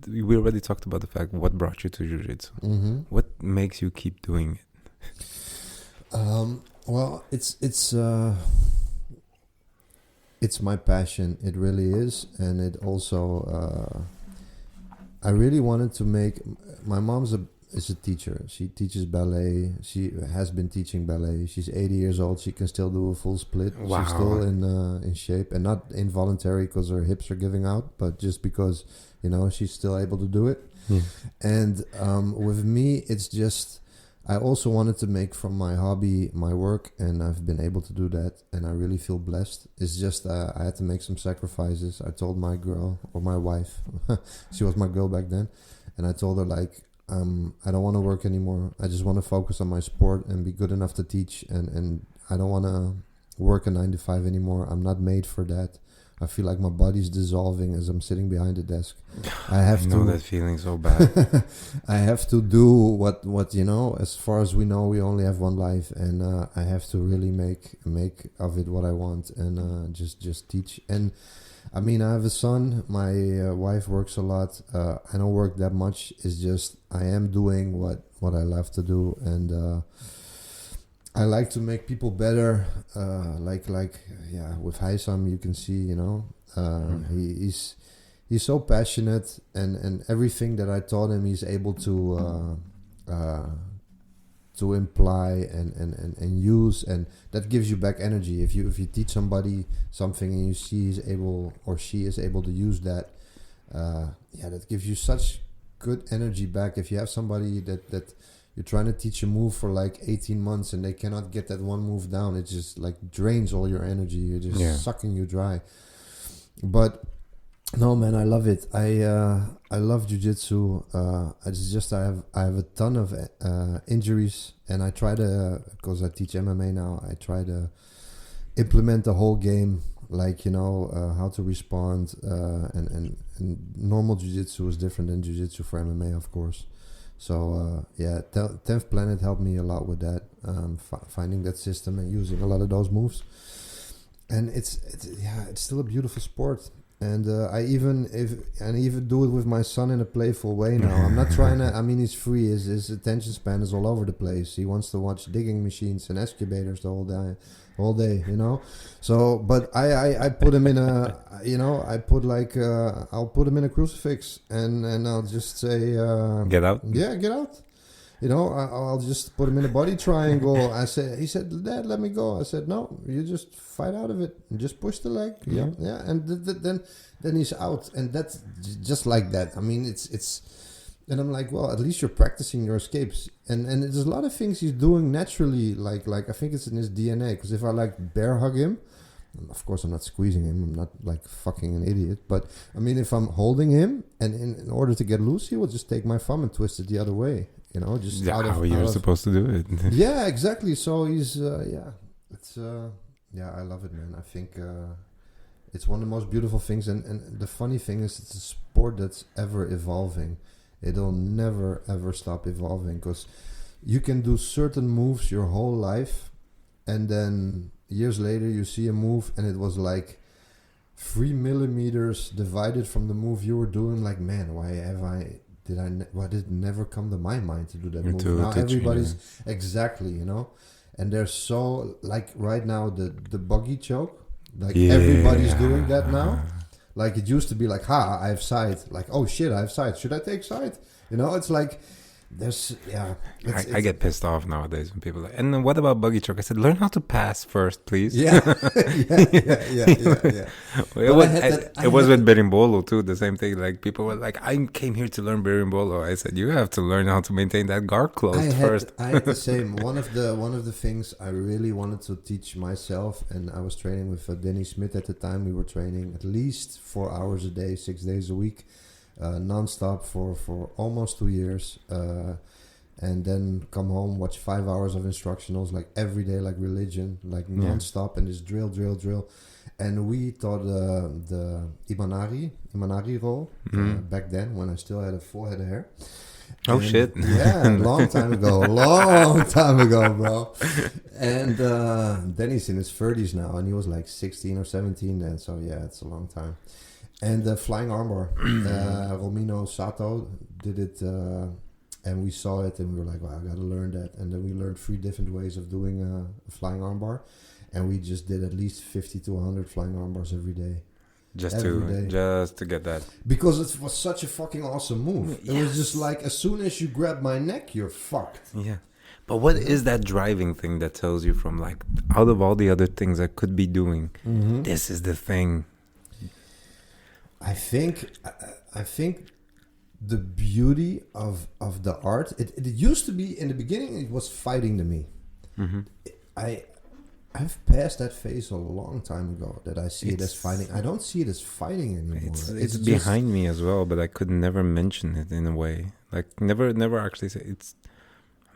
We already talked about the fact what brought you to jiu-jitsu. What makes you keep doing it? Well, it's my passion. It really is, and it also. I really wanted to make. My mom's is a teacher. She teaches ballet. She has been teaching ballet. She's 80 years old. She can still do a full split. Wow. She's still in shape, and not involuntary because her hips are giving out, but just because, you know, she's still able to do it. And with me, it's just, I also wanted to make from my hobby my work, and I've been able to do that, and I really feel blessed. It's just I had to make some sacrifices. I told my girl, or my wife, she was my girl back then, and I told her, like, I don't want to work anymore. I just want to focus on my sport and be good enough to teach, and I don't want to work a 9 to 5 anymore. I'm not made for that. I feel like my body's dissolving as I'm sitting behind the desk. I know that feeling so bad. I have to do what you know. As far as we know, we only have one life, and I have to really make of it what I want, and just teach. And I mean, I have a son. My wife works a lot. I don't work that much. It's just I am doing what I love to do, and I like to make people better. With Haysam, you can see, you know, he's so passionate, and everything that I taught him, he's able to imply and use, and that gives you back energy. If you teach somebody something and you see he's able or she is able to use that, that gives you such good energy back. If you have somebody that you're trying to teach a move for like 18 months and they cannot get that one move down, it just like drains all your energy. You're just sucking you dry. But no, man, I love it. I love jiu-jitsu. I have a ton of injuries, and I try to, because I teach MMA now, I try to implement the whole game, like, you know, how to respond, and normal jiu-jitsu is different than jiu-jitsu for MMA, of course. So 10th Planet helped me a lot with that, finding that system and using a lot of those moves. And it's still a beautiful sport. And I even do it with my son in a playful way now. I'm not trying to. I mean, he's free. His attention span is all over the place. He wants to watch digging machines and excavators the whole day. You know. So, but I put him in a. You know, I put like I'll put him in a crucifix and I'll just say get out. Yeah, get out. You know, I'll just put him in a body triangle. He said, Dad, let me go. I said, no, you just fight out of it. Just push the leg. Yeah. And then he's out. And that's just like that. I mean, it's, and I'm like, well, at least you're practicing your escapes. And there's a lot of things he's doing naturally. Like I think it's in his DNA. Because if I like bear hug him, of course I'm not squeezing him. I'm not like fucking an idiot. But I mean, if I'm holding him and in order to get loose, he will just take my thumb and twist it the other way. You know, just how you're supposed to do it. Yeah, exactly. So he's it's I love it, man. I think it's one of the most beautiful things, and the funny thing is, it's a sport that's ever evolving. It'll never ever stop evolving, because you can do certain moves your whole life, and then years later you see a move and it was like 3 millimeters divided from the move you were doing. Like, man, why did it never come to my mind to do that move? Now everybody's exactly, you know, and they're so like right now the buggy choke, like everybody's doing that now. Like it used to be like, I have side, like, oh shit, I have side, should I take side? You know, it's like there's I get pissed off nowadays when people are like, and then what about buggy choke? I said, learn how to pass first, please. Yeah. It was with berimbolo too, the same thing. Like people were like, I came here to learn berimbolo. I said, you have to learn how to maintain that guard closed first. I had the same. One of the things I really wanted to teach myself, and I was training with Denny Smith at the time. We were training at least 4 hours a day, 6 days a week. Non-stop for almost 2 years, and then come home, watch 5 hours of instructionals like every day, like religion, like non-stop, and just drill. And we taught the Imanari roll back then when I still had a full head of hair. Oh, shit. Yeah, long time ago, bro. And then he's in his 30s now, and he was like 16 or 17 then, so yeah, it's a long time. And the flying armbar, Romino Sato did it, and we saw it, and we were like, wow, I gotta learn that. And then we learned 3 different ways of doing a flying armbar, and we just did at least 50 to 100 flying armbars every day. Just to get that. Because it was such a fucking awesome move. It was just like, as soon as you grab my neck, you're fucked. Yeah. But what is that driving thing that tells you from like, out of all the other things I could be doing, this is the thing? I think the beauty of the art, it used to be, in the beginning, it was fighting to me. I've passed that phase a long time ago, that I see it as fighting. I don't see it as fighting anymore. It's behind me as well, but I could never mention it in a way. Like, never actually say it's...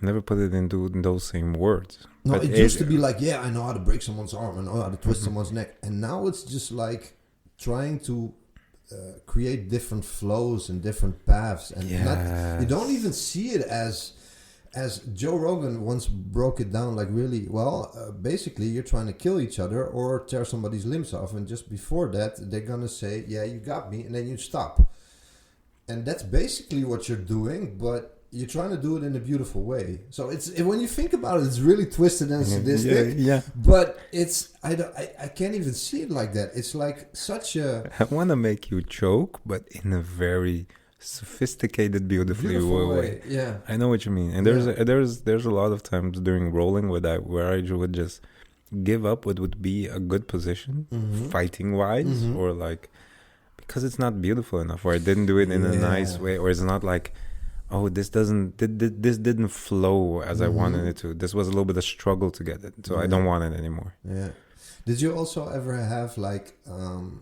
Never put it into those same words. No, but it used to be like, yeah, I know how to break someone's arm, I know how to twist someone's neck. And now it's just like trying to create different flows and different paths, and you don't even see it as Joe Rogan once broke it down, like really well. Basically, you're trying to kill each other or tear somebody's limbs off, and just before that, they're gonna say, "Yeah, you got me," and then you stop. And that's basically what you're doing, but you're trying to do it in a beautiful way. So when you think about it, it's really twisted and sadistic. Yeah. But I can't even see it like that. It's like such a... I want to make you choke, but in a very sophisticated, beautiful way. Yeah. I know what you mean. And there's a lot of times during rolling where I would just give up what would be a good position, fighting wise, or like, because it's not beautiful enough, or I didn't do it in a nice way, or it's not like, oh, this didn't flow as I wanted it to. This was a little bit of struggle to get it, so I don't want it anymore. Yeah. Did you also ever have like,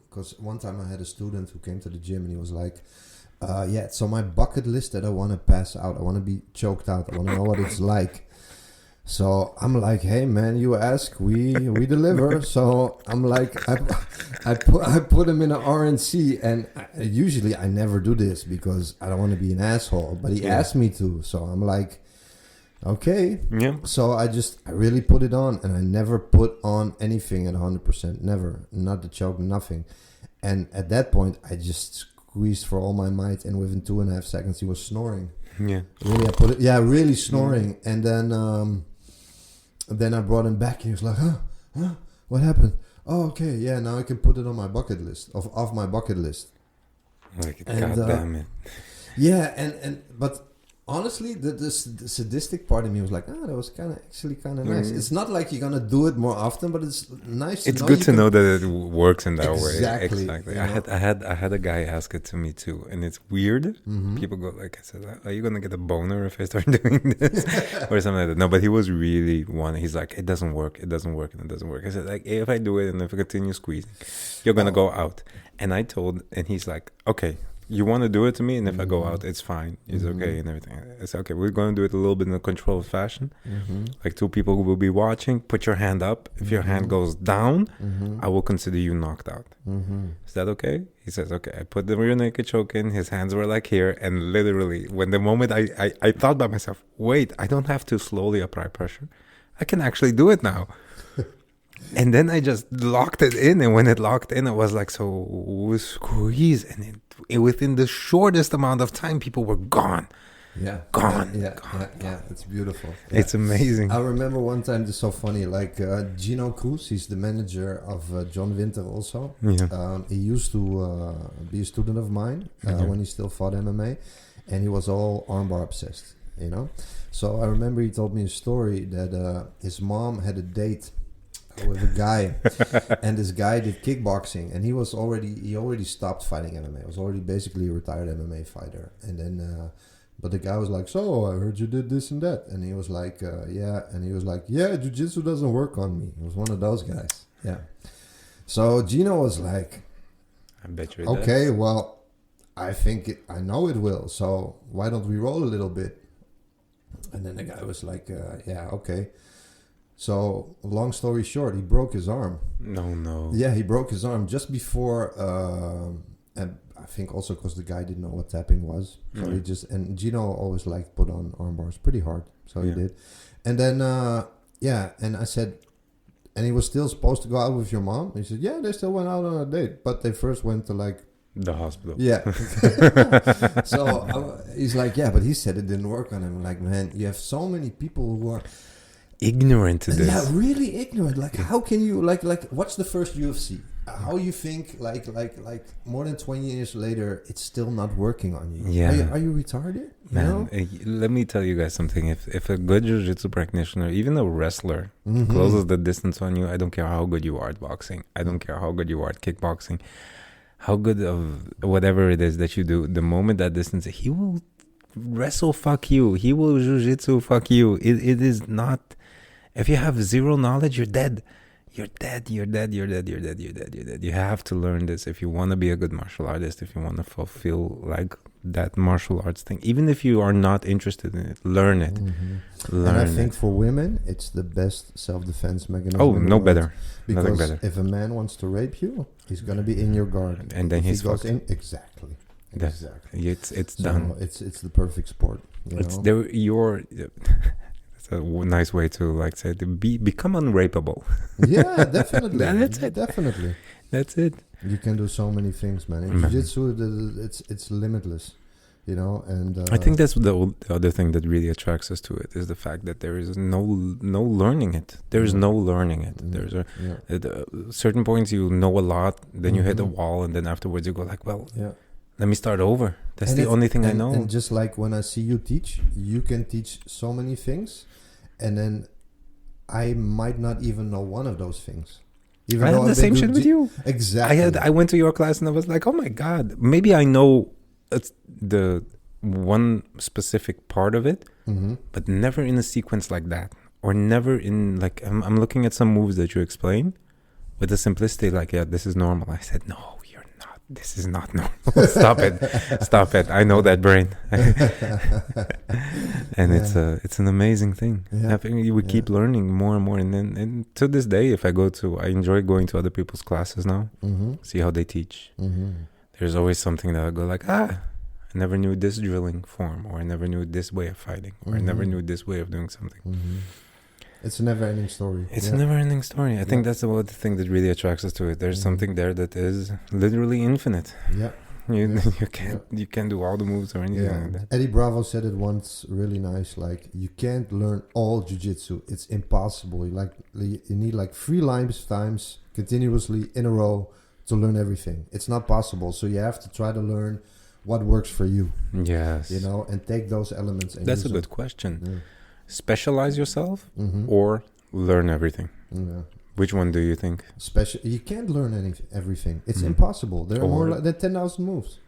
because one time I had a student who came to the gym and he was like, so my bucket list that I want to pass out, I want to be choked out, I want to know what it's like. So I'm like, hey man, you ask, we deliver. So I'm like, I put him in an RNC, and usually I never do this because I don't want to be an asshole. But he asked me to, so I'm like, okay. Yeah. So I really put it on, and I never put on anything at 100%, never, not the choke, nothing. And at that point, I just squeezed for all my might, and within 2.5 seconds, he was snoring. Yeah. Really, I put it. Yeah, really snoring, and then I brought him back, and he was like, huh? What happened? Oh, okay, yeah, now I can put it on my bucket list, off my bucket list. Like, God damn it. Yeah, but honestly, the sadistic part of me was like, that was actually kind of nice. It's not like you're gonna do it more often, but it's nice. It's good to know that it works in that way. Exactly. I had a guy ask it to me too, and it's weird. People go like, I said, are you gonna get a boner if I start doing this or something like that? No, but he was really wanting. He's like, it doesn't work, and it doesn't work. I said, like, if I do it and if I continue squeezing, you're gonna go out. And he's like, okay. You want to do it to me, and if I go out, it's fine. It's okay and everything. It's okay. We're going to do it a little bit in a controlled fashion. Like 2 people who will be watching. Put your hand up. If your hand goes down, I will consider you knocked out. Is that okay? He says, okay. I put the rear naked choke in. His hands were like here. And literally, when the moment I thought by myself, wait, I don't have to slowly apply pressure. I can actually do it now. And then I just locked it in. And when it locked in, it was like, so squeeze. And within the shortest amount of time, people were gone. Gone. Yeah. It's beautiful. Yeah. It's amazing. I remember one time, this is so funny, like Gino Cruz, he's the manager of John Winter also. He used to be a student of mine when he still fought MMA, and he was all armbar obsessed. you know. So I remember he told me a story that his mom had a date with a guy, and this guy did kickboxing, and he already stopped fighting MMA. He was already basically a retired MMA fighter, and then but the guy was like, so I heard you did this and that, and he was like, yeah, and he was like, yeah, jiu-jitsu doesn't work on me. He was one of those guys. Yeah. So Gino was like, I bet you it okay, does. well, I know it will, so why don't we roll a little bit? And then the guy was like, yeah, okay. So, long story short, he broke his arm. No. Yeah, he broke his arm just before, and I think also because the guy didn't know what tapping was. So he just, and Gino always liked put on arm bars pretty hard. So he did. And then, and I said, and he was still supposed to go out with your mom? He said, yeah, they still went out on a date. But they first went to like... the hospital. Yeah. So he's like, yeah, but he said it didn't work on him. I'm like, man, you have so many people who are... ignorant to this. Yeah, really ignorant. Like, how can you like what's the first UFC? How you think like more than 20 years later it's still not working on you? Yeah. Are you retarded? Man, let me tell you guys something. If a good jiu-jitsu practitioner, even a wrestler, closes the distance on you, I don't care how good you are at boxing. I don't care how good you are at kickboxing. How good of whatever it is that you do, the moment that distance, he will wrestle fuck you. He will jiu-jitsu fuck you. It is not... If you have zero knowledge, you're dead. You're dead. You have to learn this if you want to be a good martial artist, if you want to fulfill like that martial arts thing. Even if you are not interested in it, learn it. And I think for women, it's the best self-defense mechanism. Oh, no better. Because nothing better. If a man wants to rape you, he's going to be in your guard. And then he's fucked. Exactly. It's done. It's the perfect sport. It's a nice way to like say to become unrapeable. Yeah, definitely. That's it. Definitely. That's it. You can do so many things, man. In jiu-jitsu, it's limitless, you know. And I think that's the other thing that really attracts us to it is the fact that there is no learning it. There is no learning it. There's at certain points you know a lot, then you hit a wall, and then afterwards you go like, well, let me start over. That's the only thing I know. And just like when I see you teach, you can teach so many things, and then I might not even know one of those things. Even I had the same shit with you. Exactly. I went to your class and I was like, oh my God, maybe I know the one specific part of it, but never in a sequence like that. Or never in like, I'm looking at some moves that you explain with the simplicity like, yeah, this is normal. I said, no, you're not. This is not normal. Stop it. I know that brain. And it's an amazing thing. I think we keep learning more and more. And to this day, I enjoy going to other people's classes now, see how they teach. There's always something that I go like, I never knew this drilling form, or I never knew this way of fighting, or I never knew this way of doing something. It's a never-ending story. It's a never-ending story. I think that's the thing that really attracts us to it. There's something there that is literally infinite. Yeah. You can't do all the moves or anything like that. Eddie Bravo said it once really nice, like, you can't learn all jiu-jitsu. It's impossible. You need like 3 lifetimes continuously in a row to learn everything. It's not possible. So you have to try to learn what works for you. Yes. You know, and take those elements and that's a good question. Specialize yourself or learn everything. Which one do you think? You can't learn everything. It's impossible. There are more than 10,000 moves.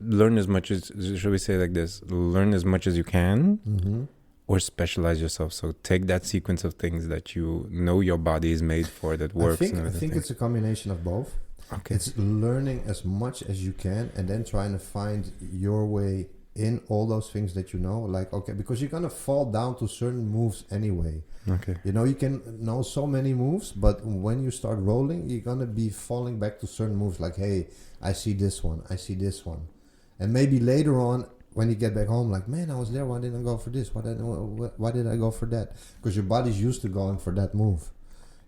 Learn as much as, should we say like this, learn as much as you can, or specialize yourself. So take that sequence of things that you know your body is made for, that works. I think it's a combination of both. Okay. It's learning as much as you can and then trying to find your way in all those things that you know. Like, okay, because you're going to fall down to certain moves anyway. Okay. You know, you can know so many moves, but when you start rolling, you're going to be falling back to certain moves. Like, hey, I see this one. And maybe later on, when you get back home, like, man, I was there. Why didn't I go for this? Why did I go for that? Because your body's used to going for that move.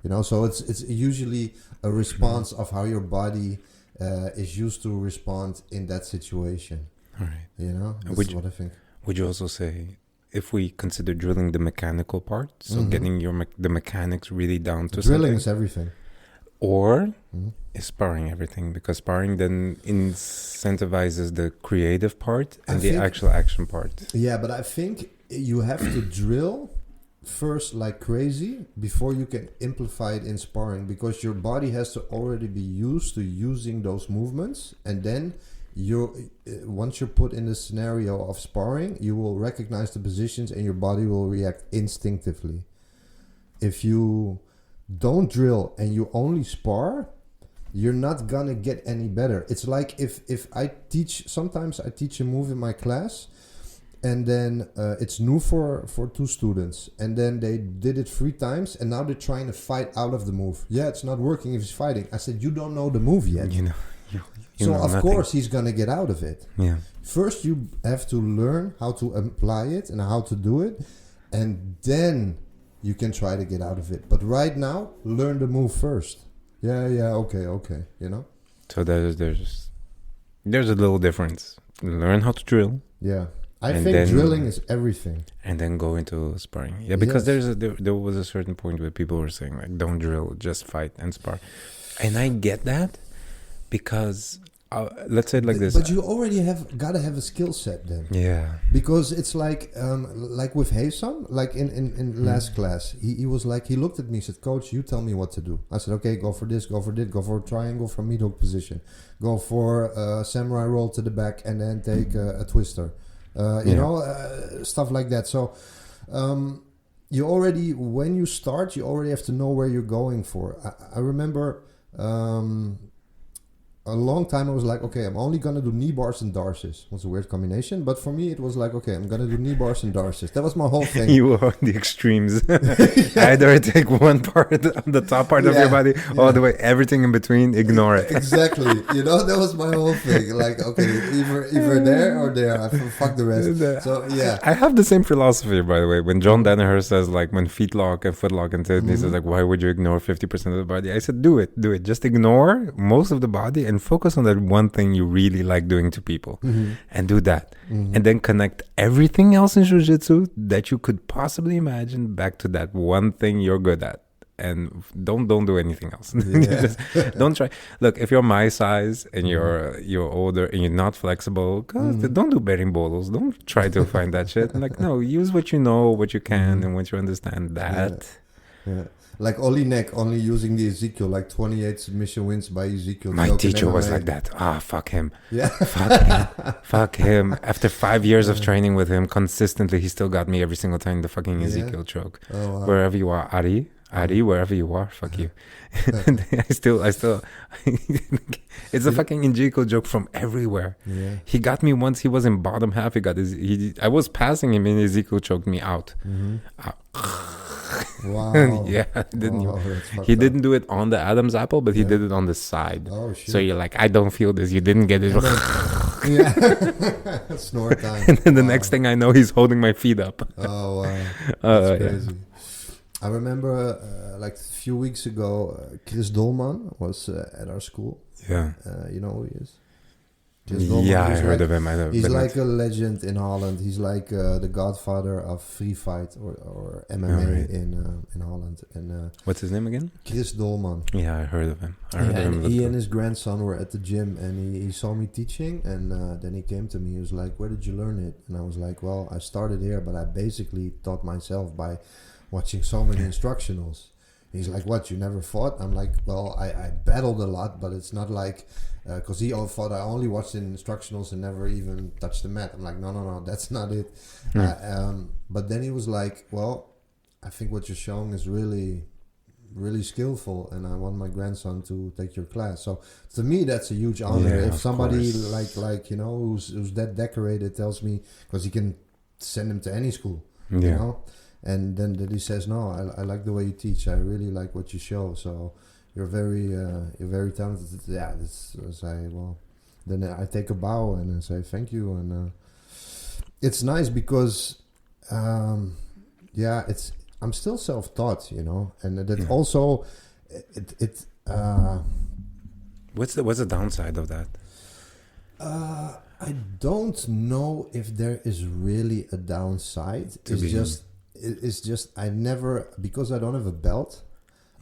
You know, so it's usually a response of how your body is used to respond in that situation. All right. You know, that's what I think. Would you also say, if we consider drilling the mechanical part, so getting the mechanics really down to drilling something, is everything. Or is sparring everything? Because sparring then incentivizes the creative part and the actual action part. Yeah, but I think you have to drill first like crazy before you can amplify it in sparring, because your body has to already be used to using those movements, and then once you're put in the scenario of sparring, you will recognize the positions and your body will react instinctively. If you don't drill and you only spar, you're not gonna get any better. It's like if I teach, sometimes I teach a move in my class, and then it's new for 2 students, and then they did it 3 times, and now they're trying to fight out of the move. Yeah, it's not working if he's fighting. I said, you don't know the move yet. You so know of nothing. course he's gonna get out of it. Yeah. First you have to learn how to apply it and how to do it, and then you can try to get out of it. But right now, learn the move first. Yeah, okay, you know? So there's a little difference. Learn how to drill. Yeah. I think drilling is everything. And then go into sparring. Yeah, because there was a certain point where people were saying, like, don't drill, just fight and spar. And I get that, because let's say it like this. But you already gotta have a skill set then. Yeah. Because it's like with Haysam, like in last class, he was like, he looked at me, said, Coach, you tell me what to do. I said, okay, go for this, go for this, go for a triangle from mid hook position, go for a samurai roll to the back, and then take a twister. You know, stuff like that. So you already, when you start, you already have to know where you're going for. I remember a long time I was like, okay, I'm only gonna do knee bars and darces. It was a weird combination, but for me it was like, okay, I'm gonna do knee bars and darces. That was my whole thing. You were on the extremes. Either take one part of the top part of your body, all the way, everything in between, ignore it. Exactly. You know, that was my whole thing. Like, okay, either there or there. Fuck the rest. So yeah, I have the same philosophy, by the way. When John Danaher says, like, when feet lock and foot lock, and he says, like, why would you ignore 50% of the body? I said, do it. Just ignore most of the body and focus on that one thing you really like doing to people, and do that, and then connect everything else in jiu-jitsu that you could possibly imagine back to that one thing you're good at, and don't do anything else. Just don't try. Look, if you're my size and you're older and you're not flexible, don't do berimbolos. Don't try to find that shit. Like, no, use what you know, what you can, and what you understand. That like Olinek only using the Ezekiel, like 28 submission wins by Ezekiel. My teacher was like that. Fuck him. Yeah. Fuck him. After 5 years of training with him consistently, he still got me every single time the fucking Ezekiel choke. Oh, wow. Wherever you are, Ari, wherever you are, fuck you. I still it's a fucking Ezekiel joke from everywhere. Yeah. He got me once. He was in bottom half. I was passing him, and Ezekiel choked me out. Wow. Yeah, he didn't do it on the Adam's apple, but he did it on the side. Oh shit. So you're like, I don't feel this. You didn't get it. Yeah. Snore time. And then the next thing I know, he's holding my feet up. Oh wow. That's crazy. I remember like a few weeks ago, Chris Dolman was at our school. Yeah. You know who he is? Yeah, I heard of him. He's like a legend in Holland. He's like the godfather of free fight or MMA in Holland. And what's his name again? Chris Dolman. Yeah, I heard of him. He and his grandson were at the gym, and he saw me teaching, and then he came to me. He was like, "Where did you learn it?" And I was like, "Well, I started here, but I basically taught myself by watching so many instructionals." He's like, "What, you never fought?" I'm like, "Well, I battled a lot, but it's not like..." Because he thought I only watched in instructionals and never even touched the mat. I'm like, no, that's not it. But then he was like, "Well, I think what you're showing is really, really skillful, and I want my grandson to take your class." So to me, that's a huge honor. If somebody like you know who's that decorated tells me, because he can send him to any school, you know. And then that he says, "No, I like the way you teach. I really like what you show. So you're very talented." Yeah, then I take a bow and I say thank you, and it's nice because I'm still self-taught, you know, and that also what's the downside of that? I don't know if there is really a downside. It's just I never, because I don't have a belt,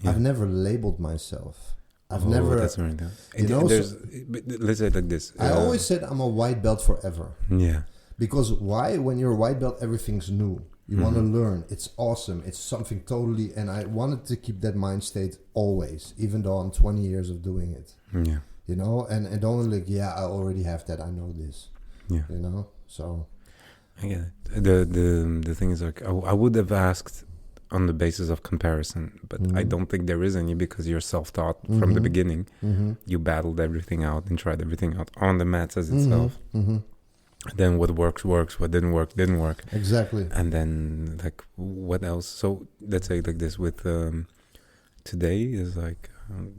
I've never labeled myself. I've never. That's right. Let's say it like this. I always said I'm a white belt forever. Yeah. Because why? When you're a white belt, everything's new. You want to learn. It's awesome. It's something totally... And I wanted to keep that mind state always, even though I'm 20 years of doing it. Yeah. You know? And don't like, I already have that. I know this. Yeah. You know? So... I get it. The thing is, like, I would have asked on the basis of comparison, but I don't think there is any, because you're self-taught from the beginning. You battled everything out and tried everything out on the mats as itself. Then what works, what didn't work. Exactly. And then, like, what else? So let's say like this with today is like,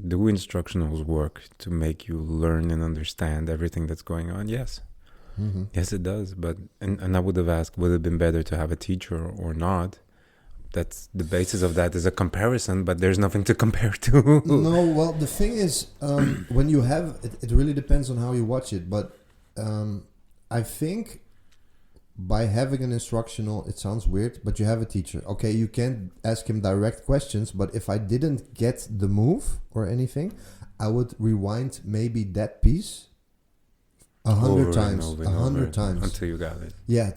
do instructionals work to make you learn and understand everything that's going on? Yes. Yes, it does. But and I would have asked, would it have been better to have a teacher or not? That's the basis of that is a comparison, but there's nothing to compare to. No, well, the thing is, when you have it really depends on how you watch it. But I think by having an instructional, it sounds weird, but you have a teacher. Okay, you can't ask him direct questions, but if I didn't get the move or anything, I would rewind maybe that piece 100 times. 100 times. Until you got it. Yeah,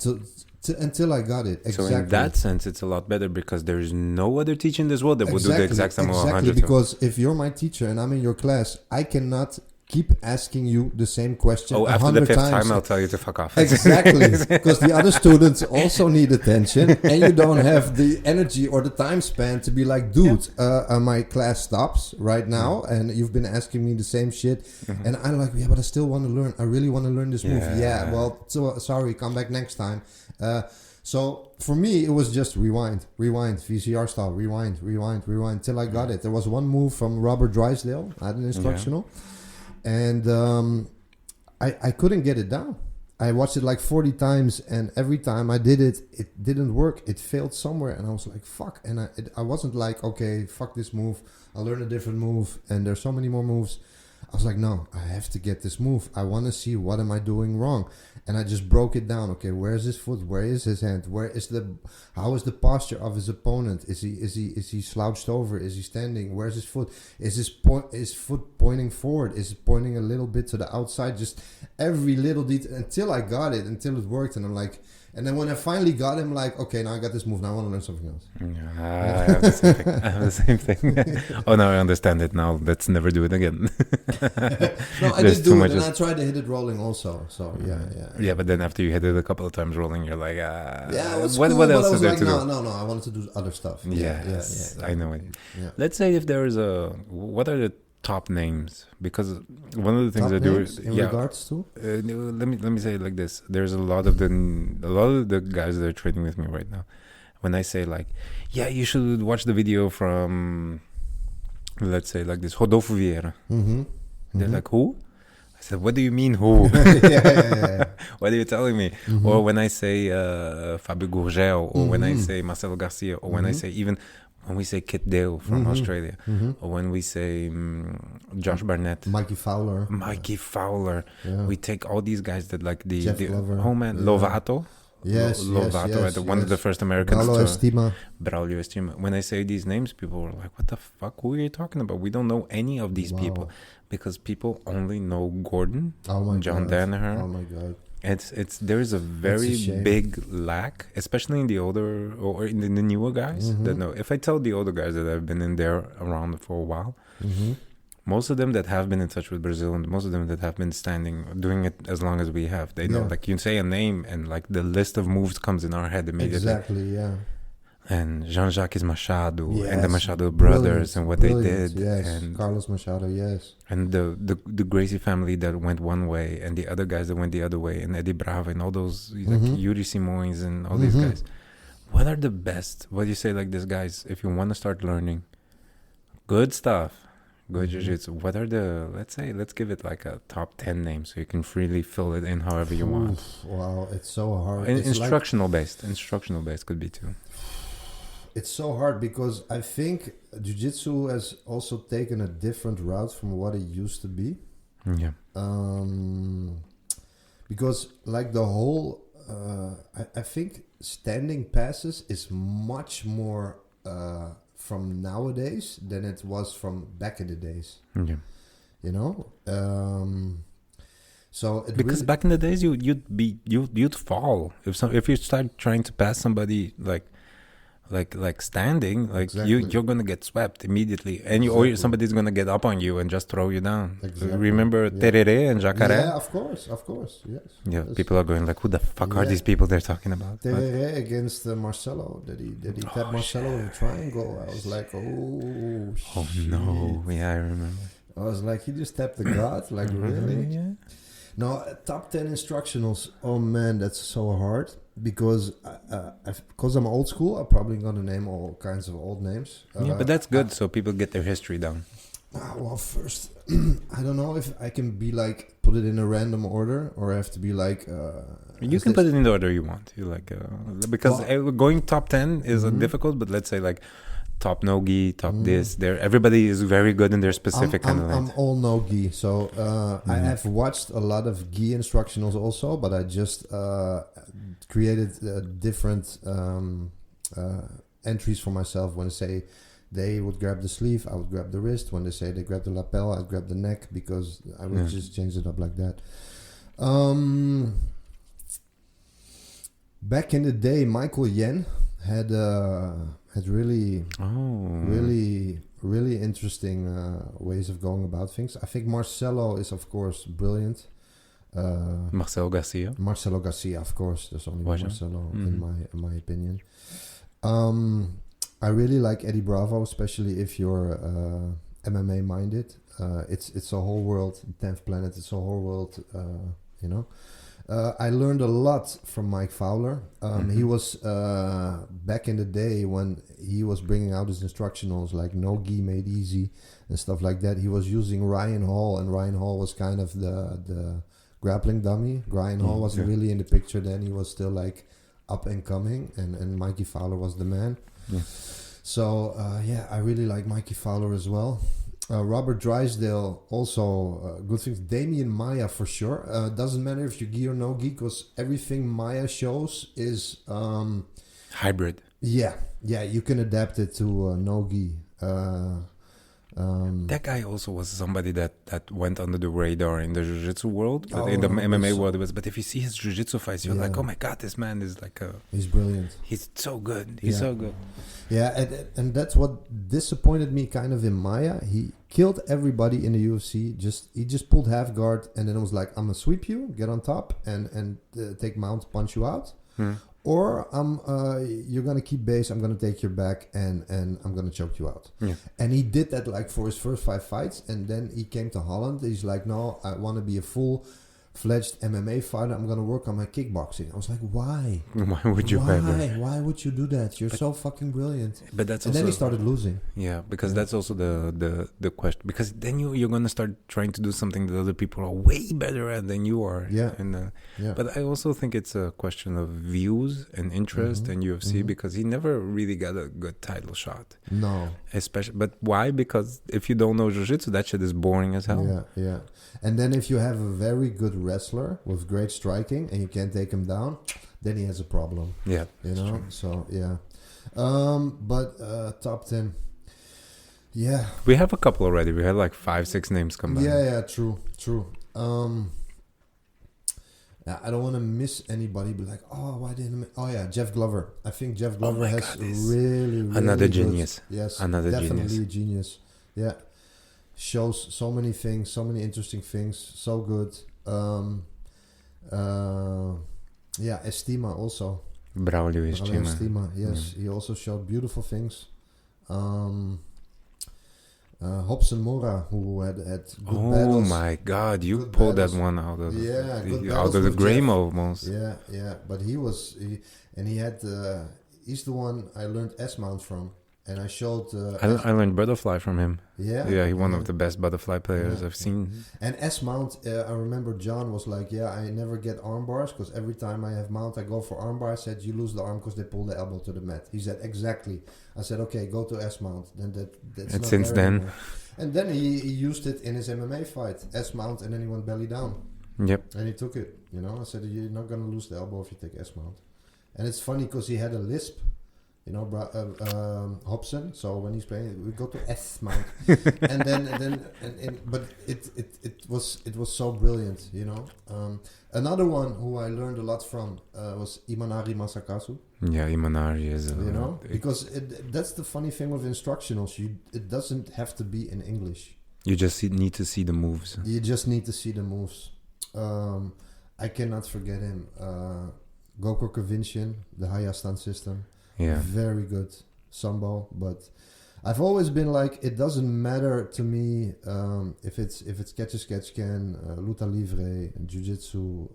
until I got it. Exactly. So in that sense, it's a lot better because there is no other teacher in this world that would do the exact same 100 times. Because if you're my teacher and I'm in your class, I cannot keep asking you the same question 100 times. After the fifth time, I'll tell you to fuck off. Exactly. Because the other students also need attention and you don't have the energy or the time span to be like, dude, my class stops right now and you've been asking me the same shit. And I'm like, but I still want to learn. I really want to learn this move. Yeah, well, sorry, come back next time. So for me, it was just rewind, VCR style, rewind till I got it. There was one move from Robert Drysdale. I had an instructional. And I couldn't get it down. I watched it like 40 times, and every time I did it, it didn't work. It failed somewhere, and I was like, fuck. And I wasn't like, okay, fuck this move. I'll learn a different move, and there's so many more moves. I was like, no, I have to get this move. I want to see what am I doing wrong. And I just broke it down. Okay, where is his foot? Where is his hand? How is the posture of his opponent? Is he slouched over? Is he standing? Where's his foot? Is his foot pointing forward? Is it pointing a little bit to the outside? Just every little detail until I got it, until it worked. And I'm like, and then when I finally got him, like, okay, now I got this move. Now I want to learn something else. I have the same thing. Oh, now I understand it. Now let's never do it again. No, I did do it, and I tried to hit it rolling also. So yeah. Yeah, but then after you hit it a couple of times rolling, you're like, what cool, else is there to do? No, I wanted to do other stuff. Yes, I know it. Yeah. Let's say if there is what are the top names? Because one of the things I do in regards to let me say it like this. There's a lot of the guys that are training with me right now. When I say like, you should watch the video from, let's say like this, Rodolfo Vieira. They're like, who? I said, what do you mean who? What are you telling me? Or when I say Fabio Gurgel, or when I say Marcelo Garcia, or when I say even when we say Kit Dale from Australia, or when we say Josh Barnett, Mikey Fowler, we take all these guys that like the Glover. Lovato. Yes, one of the first Americans. Braulio Estima. When I say these names, people are like, what the fuck? Who are you talking about? We don't know any of these people. Because people only know Gordon, John Danaher. Oh my God. There is a very big lack, especially in the older or in the newer guys that know. If I tell the older guys that have been in there around for a while, most of them that have been in touch with Brazil and most of them that have been doing it as long as we have, they know. Like you say a name and like the list of moves comes in our head immediately. Exactly, yeah. And Jean-Jacques Machado and the Machado brothers and what they did. Yes, and Carlos Machado, yes. And the Gracie family that went one way and the other guys that went the other way and Eddie Bravo and all those, like Yuri Simões and all these guys. What are the best, what do you say like this, guys, if you want to start learning good stuff, good jiu-jitsu, what are let's give it like a top 10 name so you can freely fill it in however you want. Wow, it's so hard. Instructional based could be too. It's so hard because I think jiu-jitsu has also taken a different route from what it used to be. Yeah. Because like the whole, I think standing passes is much more from nowadays than it was from back in the days. Yeah. You know, so it because back in the days you'd fall if you start trying to pass somebody like standing, like exactly. you're gonna get swept immediately, and or somebody's gonna get up on you and just throw you down. Exactly. Remember tereré and jacaré? Yeah, of course, yes. Yeah, yes. People are going like, who the fuck are these people they're talking about? Tereré against Marcelo. Did he tap Marcelo in a triangle? I was like, oh shit. No, yeah, I remember. I was like, he just tapped the god, like really? Yeah. No, top 10 instructionals. Oh man, that's so hard. Because I'm old school, I'm probably gonna name all kinds of old names. Yeah, but that's good, so people get their history down. Well, first, I don't know if I can be like put it in a random order, or I have to be like. You can put it in the order you want. You like because going top 10 is difficult, but let's say like top no-gi, top this. There, everybody is very good in their specific kind of lane. I'm all no-gi, so I have watched a lot of gi instructionals also, but I just created different entries for myself. When they say they would grab the sleeve, I would grab the wrist. When they say they grab the lapel, I'd grab the neck, because I would just change it up like that. Back in the day, Michael Yen had really interesting ways of going about things. I think Marcelo is, of course, brilliant. Marcelo Garcia, of course. There's only one Marcelo in my opinion. I really like Eddie Bravo, especially if you're MMA minded. It's a whole world, 10th planet. It's a whole world. You know. I learned a lot from Mike Fowler. He was back in the day when he was bringing out his instructionals like no gi made easy and stuff like that. He was using Ryan Hall, and Ryan Hall was kind of the grappling dummy. Ryan Hall wasn't really in the picture then. He was still like up and coming, and Mikey Fowler was the man. Yeah. So I really like Mikey Fowler as well. Robert Drysdale, also good things. Damien Maya for sure. Doesn't matter if you gi or no gi, because everything Maya shows is hybrid. Yeah, you can adapt it to no gi. That guy also was somebody that went under the radar in the jiu-jitsu world, but in the MMA world. But if you see his jiu-jitsu fights, you're like, oh my god, this man is like he's brilliant. He's so good. He's so good. Yeah, and that's what disappointed me kind of in Maya. He killed everybody in the UFC. He just pulled half guard, and then it was like, I'm gonna sweep you, get on top, and take mount, punch you out. Or you're gonna keep base. I'm gonna take your back and I'm gonna choke you out. Yeah. And he did that like for his first 5 fights, and then he came to Holland. He's like, no, I want to be a full-fledged MMA fighter. I'm gonna work on my kickboxing. I was like, why? Why would you? Why would you do that? You're so fucking brilliant. But that's and also, then he started losing. Yeah, because that's also the question. Because then you're gonna start trying to do something that other people are way better at than you are. Yeah. And but I also think it's a question of views and interest in UFC, because he never really got a good title shot. No. Especially, but why? Because if you don't know jiu-jitsu, that shit is boring as hell. Yeah. And then if you have a very good wrestler with great striking and you can't take him down, then he has a problem. Yeah, you know. True. So yeah, but top 10. Yeah, we have a couple already. We had like 5-6 names come back. Yeah, true. I don't want to miss anybody. Be like, oh, why didn't? Jeff Glover. I think Jeff Glover has really another genius. Yes, definitely a genius. Yeah, shows so many things, so many interesting things. So good. Estima also. Braulio Estima. Yes, he also showed beautiful things. Hobson Mora, who had good battles. Oh my God! You pulled that one out of the grave almost. Yeah. But he had. He's the one I learned S-mount from, and I showed. I learned butterfly from him. Yeah, he's one of the best butterfly players I've seen. And S-mount, I remember John was like, I never get arm bars because every time I have mount, I go for arm bar. I said, you lose the arm because they pull the elbow to the mat. He said, exactly. I said, okay, go to S-mount. Then that's and not since then. Anymore. And then he used it in his MMA fight, S-mount, and then he went belly down. Yep. And he took it, I said, you're not going to lose the elbow if you take S-mount. And it's funny because he had a lisp. You know, Hobson. So when he's playing, we go to S mount, but it was so brilliant. You know, another one who I learned a lot from was Imanari Masakazu. Yeah, Imanari is. You know, because that's the funny thing with instructionals. It doesn't have to be in English. You just need to see the moves. You just need to see the moves. I cannot forget him. Gokor Kavinshin, the Hayastan system. Yeah. Very good sambo, but I've always been like, it doesn't matter to me if it's catch can, luta livre, jiu-jitsu,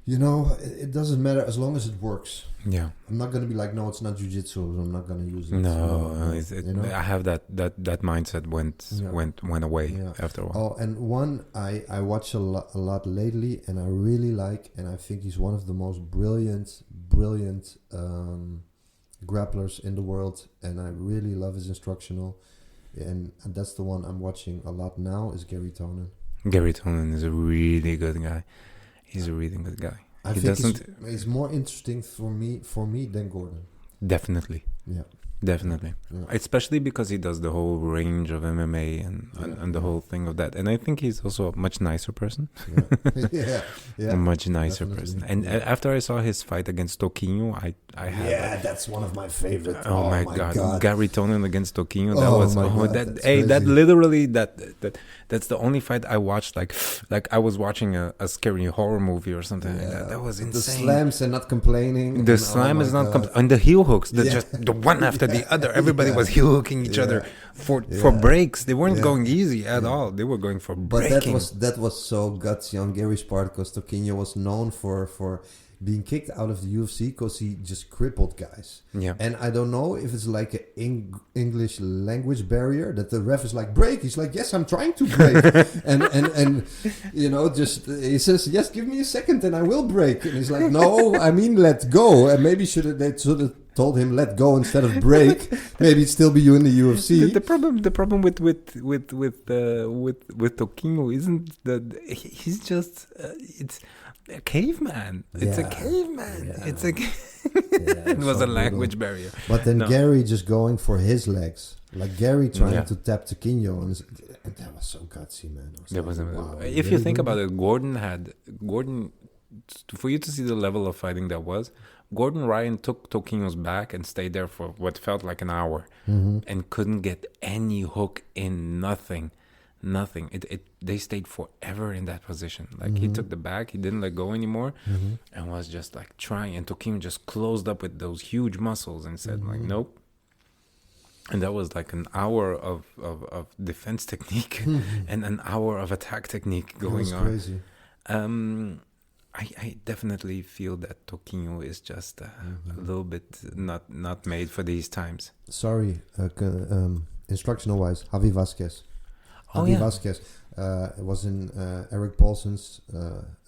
you know, it doesn't matter as long as it works. Yeah. I'm not going to be like, no, it's not jiu-jitsu, so I'm not going to use it. No, you know? I have that mindset went away after a while. Oh, and one I watch a lot lately, and I really like, and I think he's one of the most brilliant grapplers in the world, and I really love his instructional, and that's the one I'm watching a lot now, is Gary Tonin. Gary Tonin is a really good guy. He's a really good guy. I think he's more interesting for me than Gordon. Definitely. Yeah. Definitely. Yeah. Especially because he does the whole range of MMA and the whole thing of that. And I think he's also a much nicer person. Yeah. A much nicer Definitely. person. And after I saw his fight against Toquinho, I had... Yeah, that's one of my favorites. Oh my God. Gary Tonin against Toquinho. That's the only fight I watched. Like I was watching a scary horror movie or something like that. That was insane. The slams and not complaining. The slam is not... and the heel hooks. Just the one after the other. Everybody was heel hooking each other for breaks. They weren't going easy at all. They were going for breaking. But that was so gutsy on Gary's part, because Toquinho was known for being kicked out of the UFC because he just crippled guys. Yeah. And I don't know if it's like an English language barrier that the ref is like, break. He's like, yes, I'm trying to break. and you know, just he says, yes, give me a second and I will break. And he's like, no, I mean, let go. And maybe they should have told him let go instead of break. Maybe it'd still be you in the UFC. The problem with Toquinho isn't that he's just it's a caveman. It's a caveman. Yeah. It's a it was a language barrier. But then Gary just going for his legs, like Gary trying to tap Toquinho, and that was so gutsy, man. If you think about it, Gordon, for you to see the level of fighting that was, Gordon Ryan took Toquinho's back and stayed there for what felt like an hour, and couldn't get any hook in. Nothing. They stayed forever in that position. Like he took the back, he didn't let go anymore, and was just like trying. And Toquinho just closed up with those huge muscles and said like, nope. And that was like an hour of defense technique and an hour of attack technique going on. Crazy. I definitely feel that Toquinho is just a little bit not made for these times. Sorry, instructional wise, Javi Vasquez. Vasquez. It was in Eric Paulson's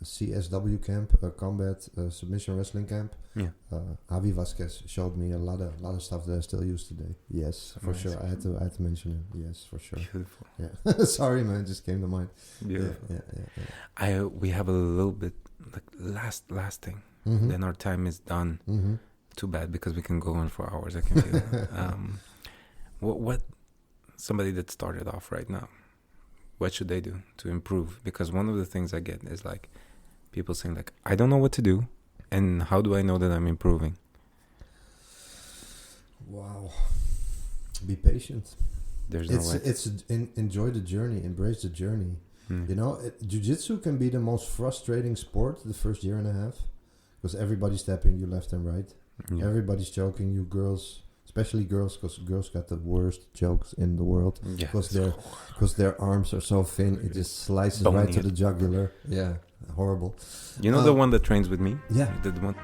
CSW camp, combat submission wrestling camp. Yeah. Javi Vasquez showed me a lot of stuff that I still use today. Yes, for sure. I had to mention him. Yes, for sure. Beautiful. Yeah. Sorry, man, it just came to mind. Beautiful. Yeah. We have a little bit like last thing. Then our time is done. Too bad, because we can go on for hours. I can feel it. What somebody that started off right now, what should they do to improve? Because one of the things I get is like people saying like, I don't know what to do, and how do I know that I'm improving? Wow. Be patient. There's no way. Enjoy the journey, embrace the journey. You know, jiu-jitsu can be the most frustrating sport the first year and a half, because everybody's tapping you left and right. Yeah. Everybody's choking you, girls. Especially girls, because girls got the worst jokes in the world. Because their arms are so thin, it just slices right to the jugular. Yeah, horrible. You know the one that trains with me? Yeah. The one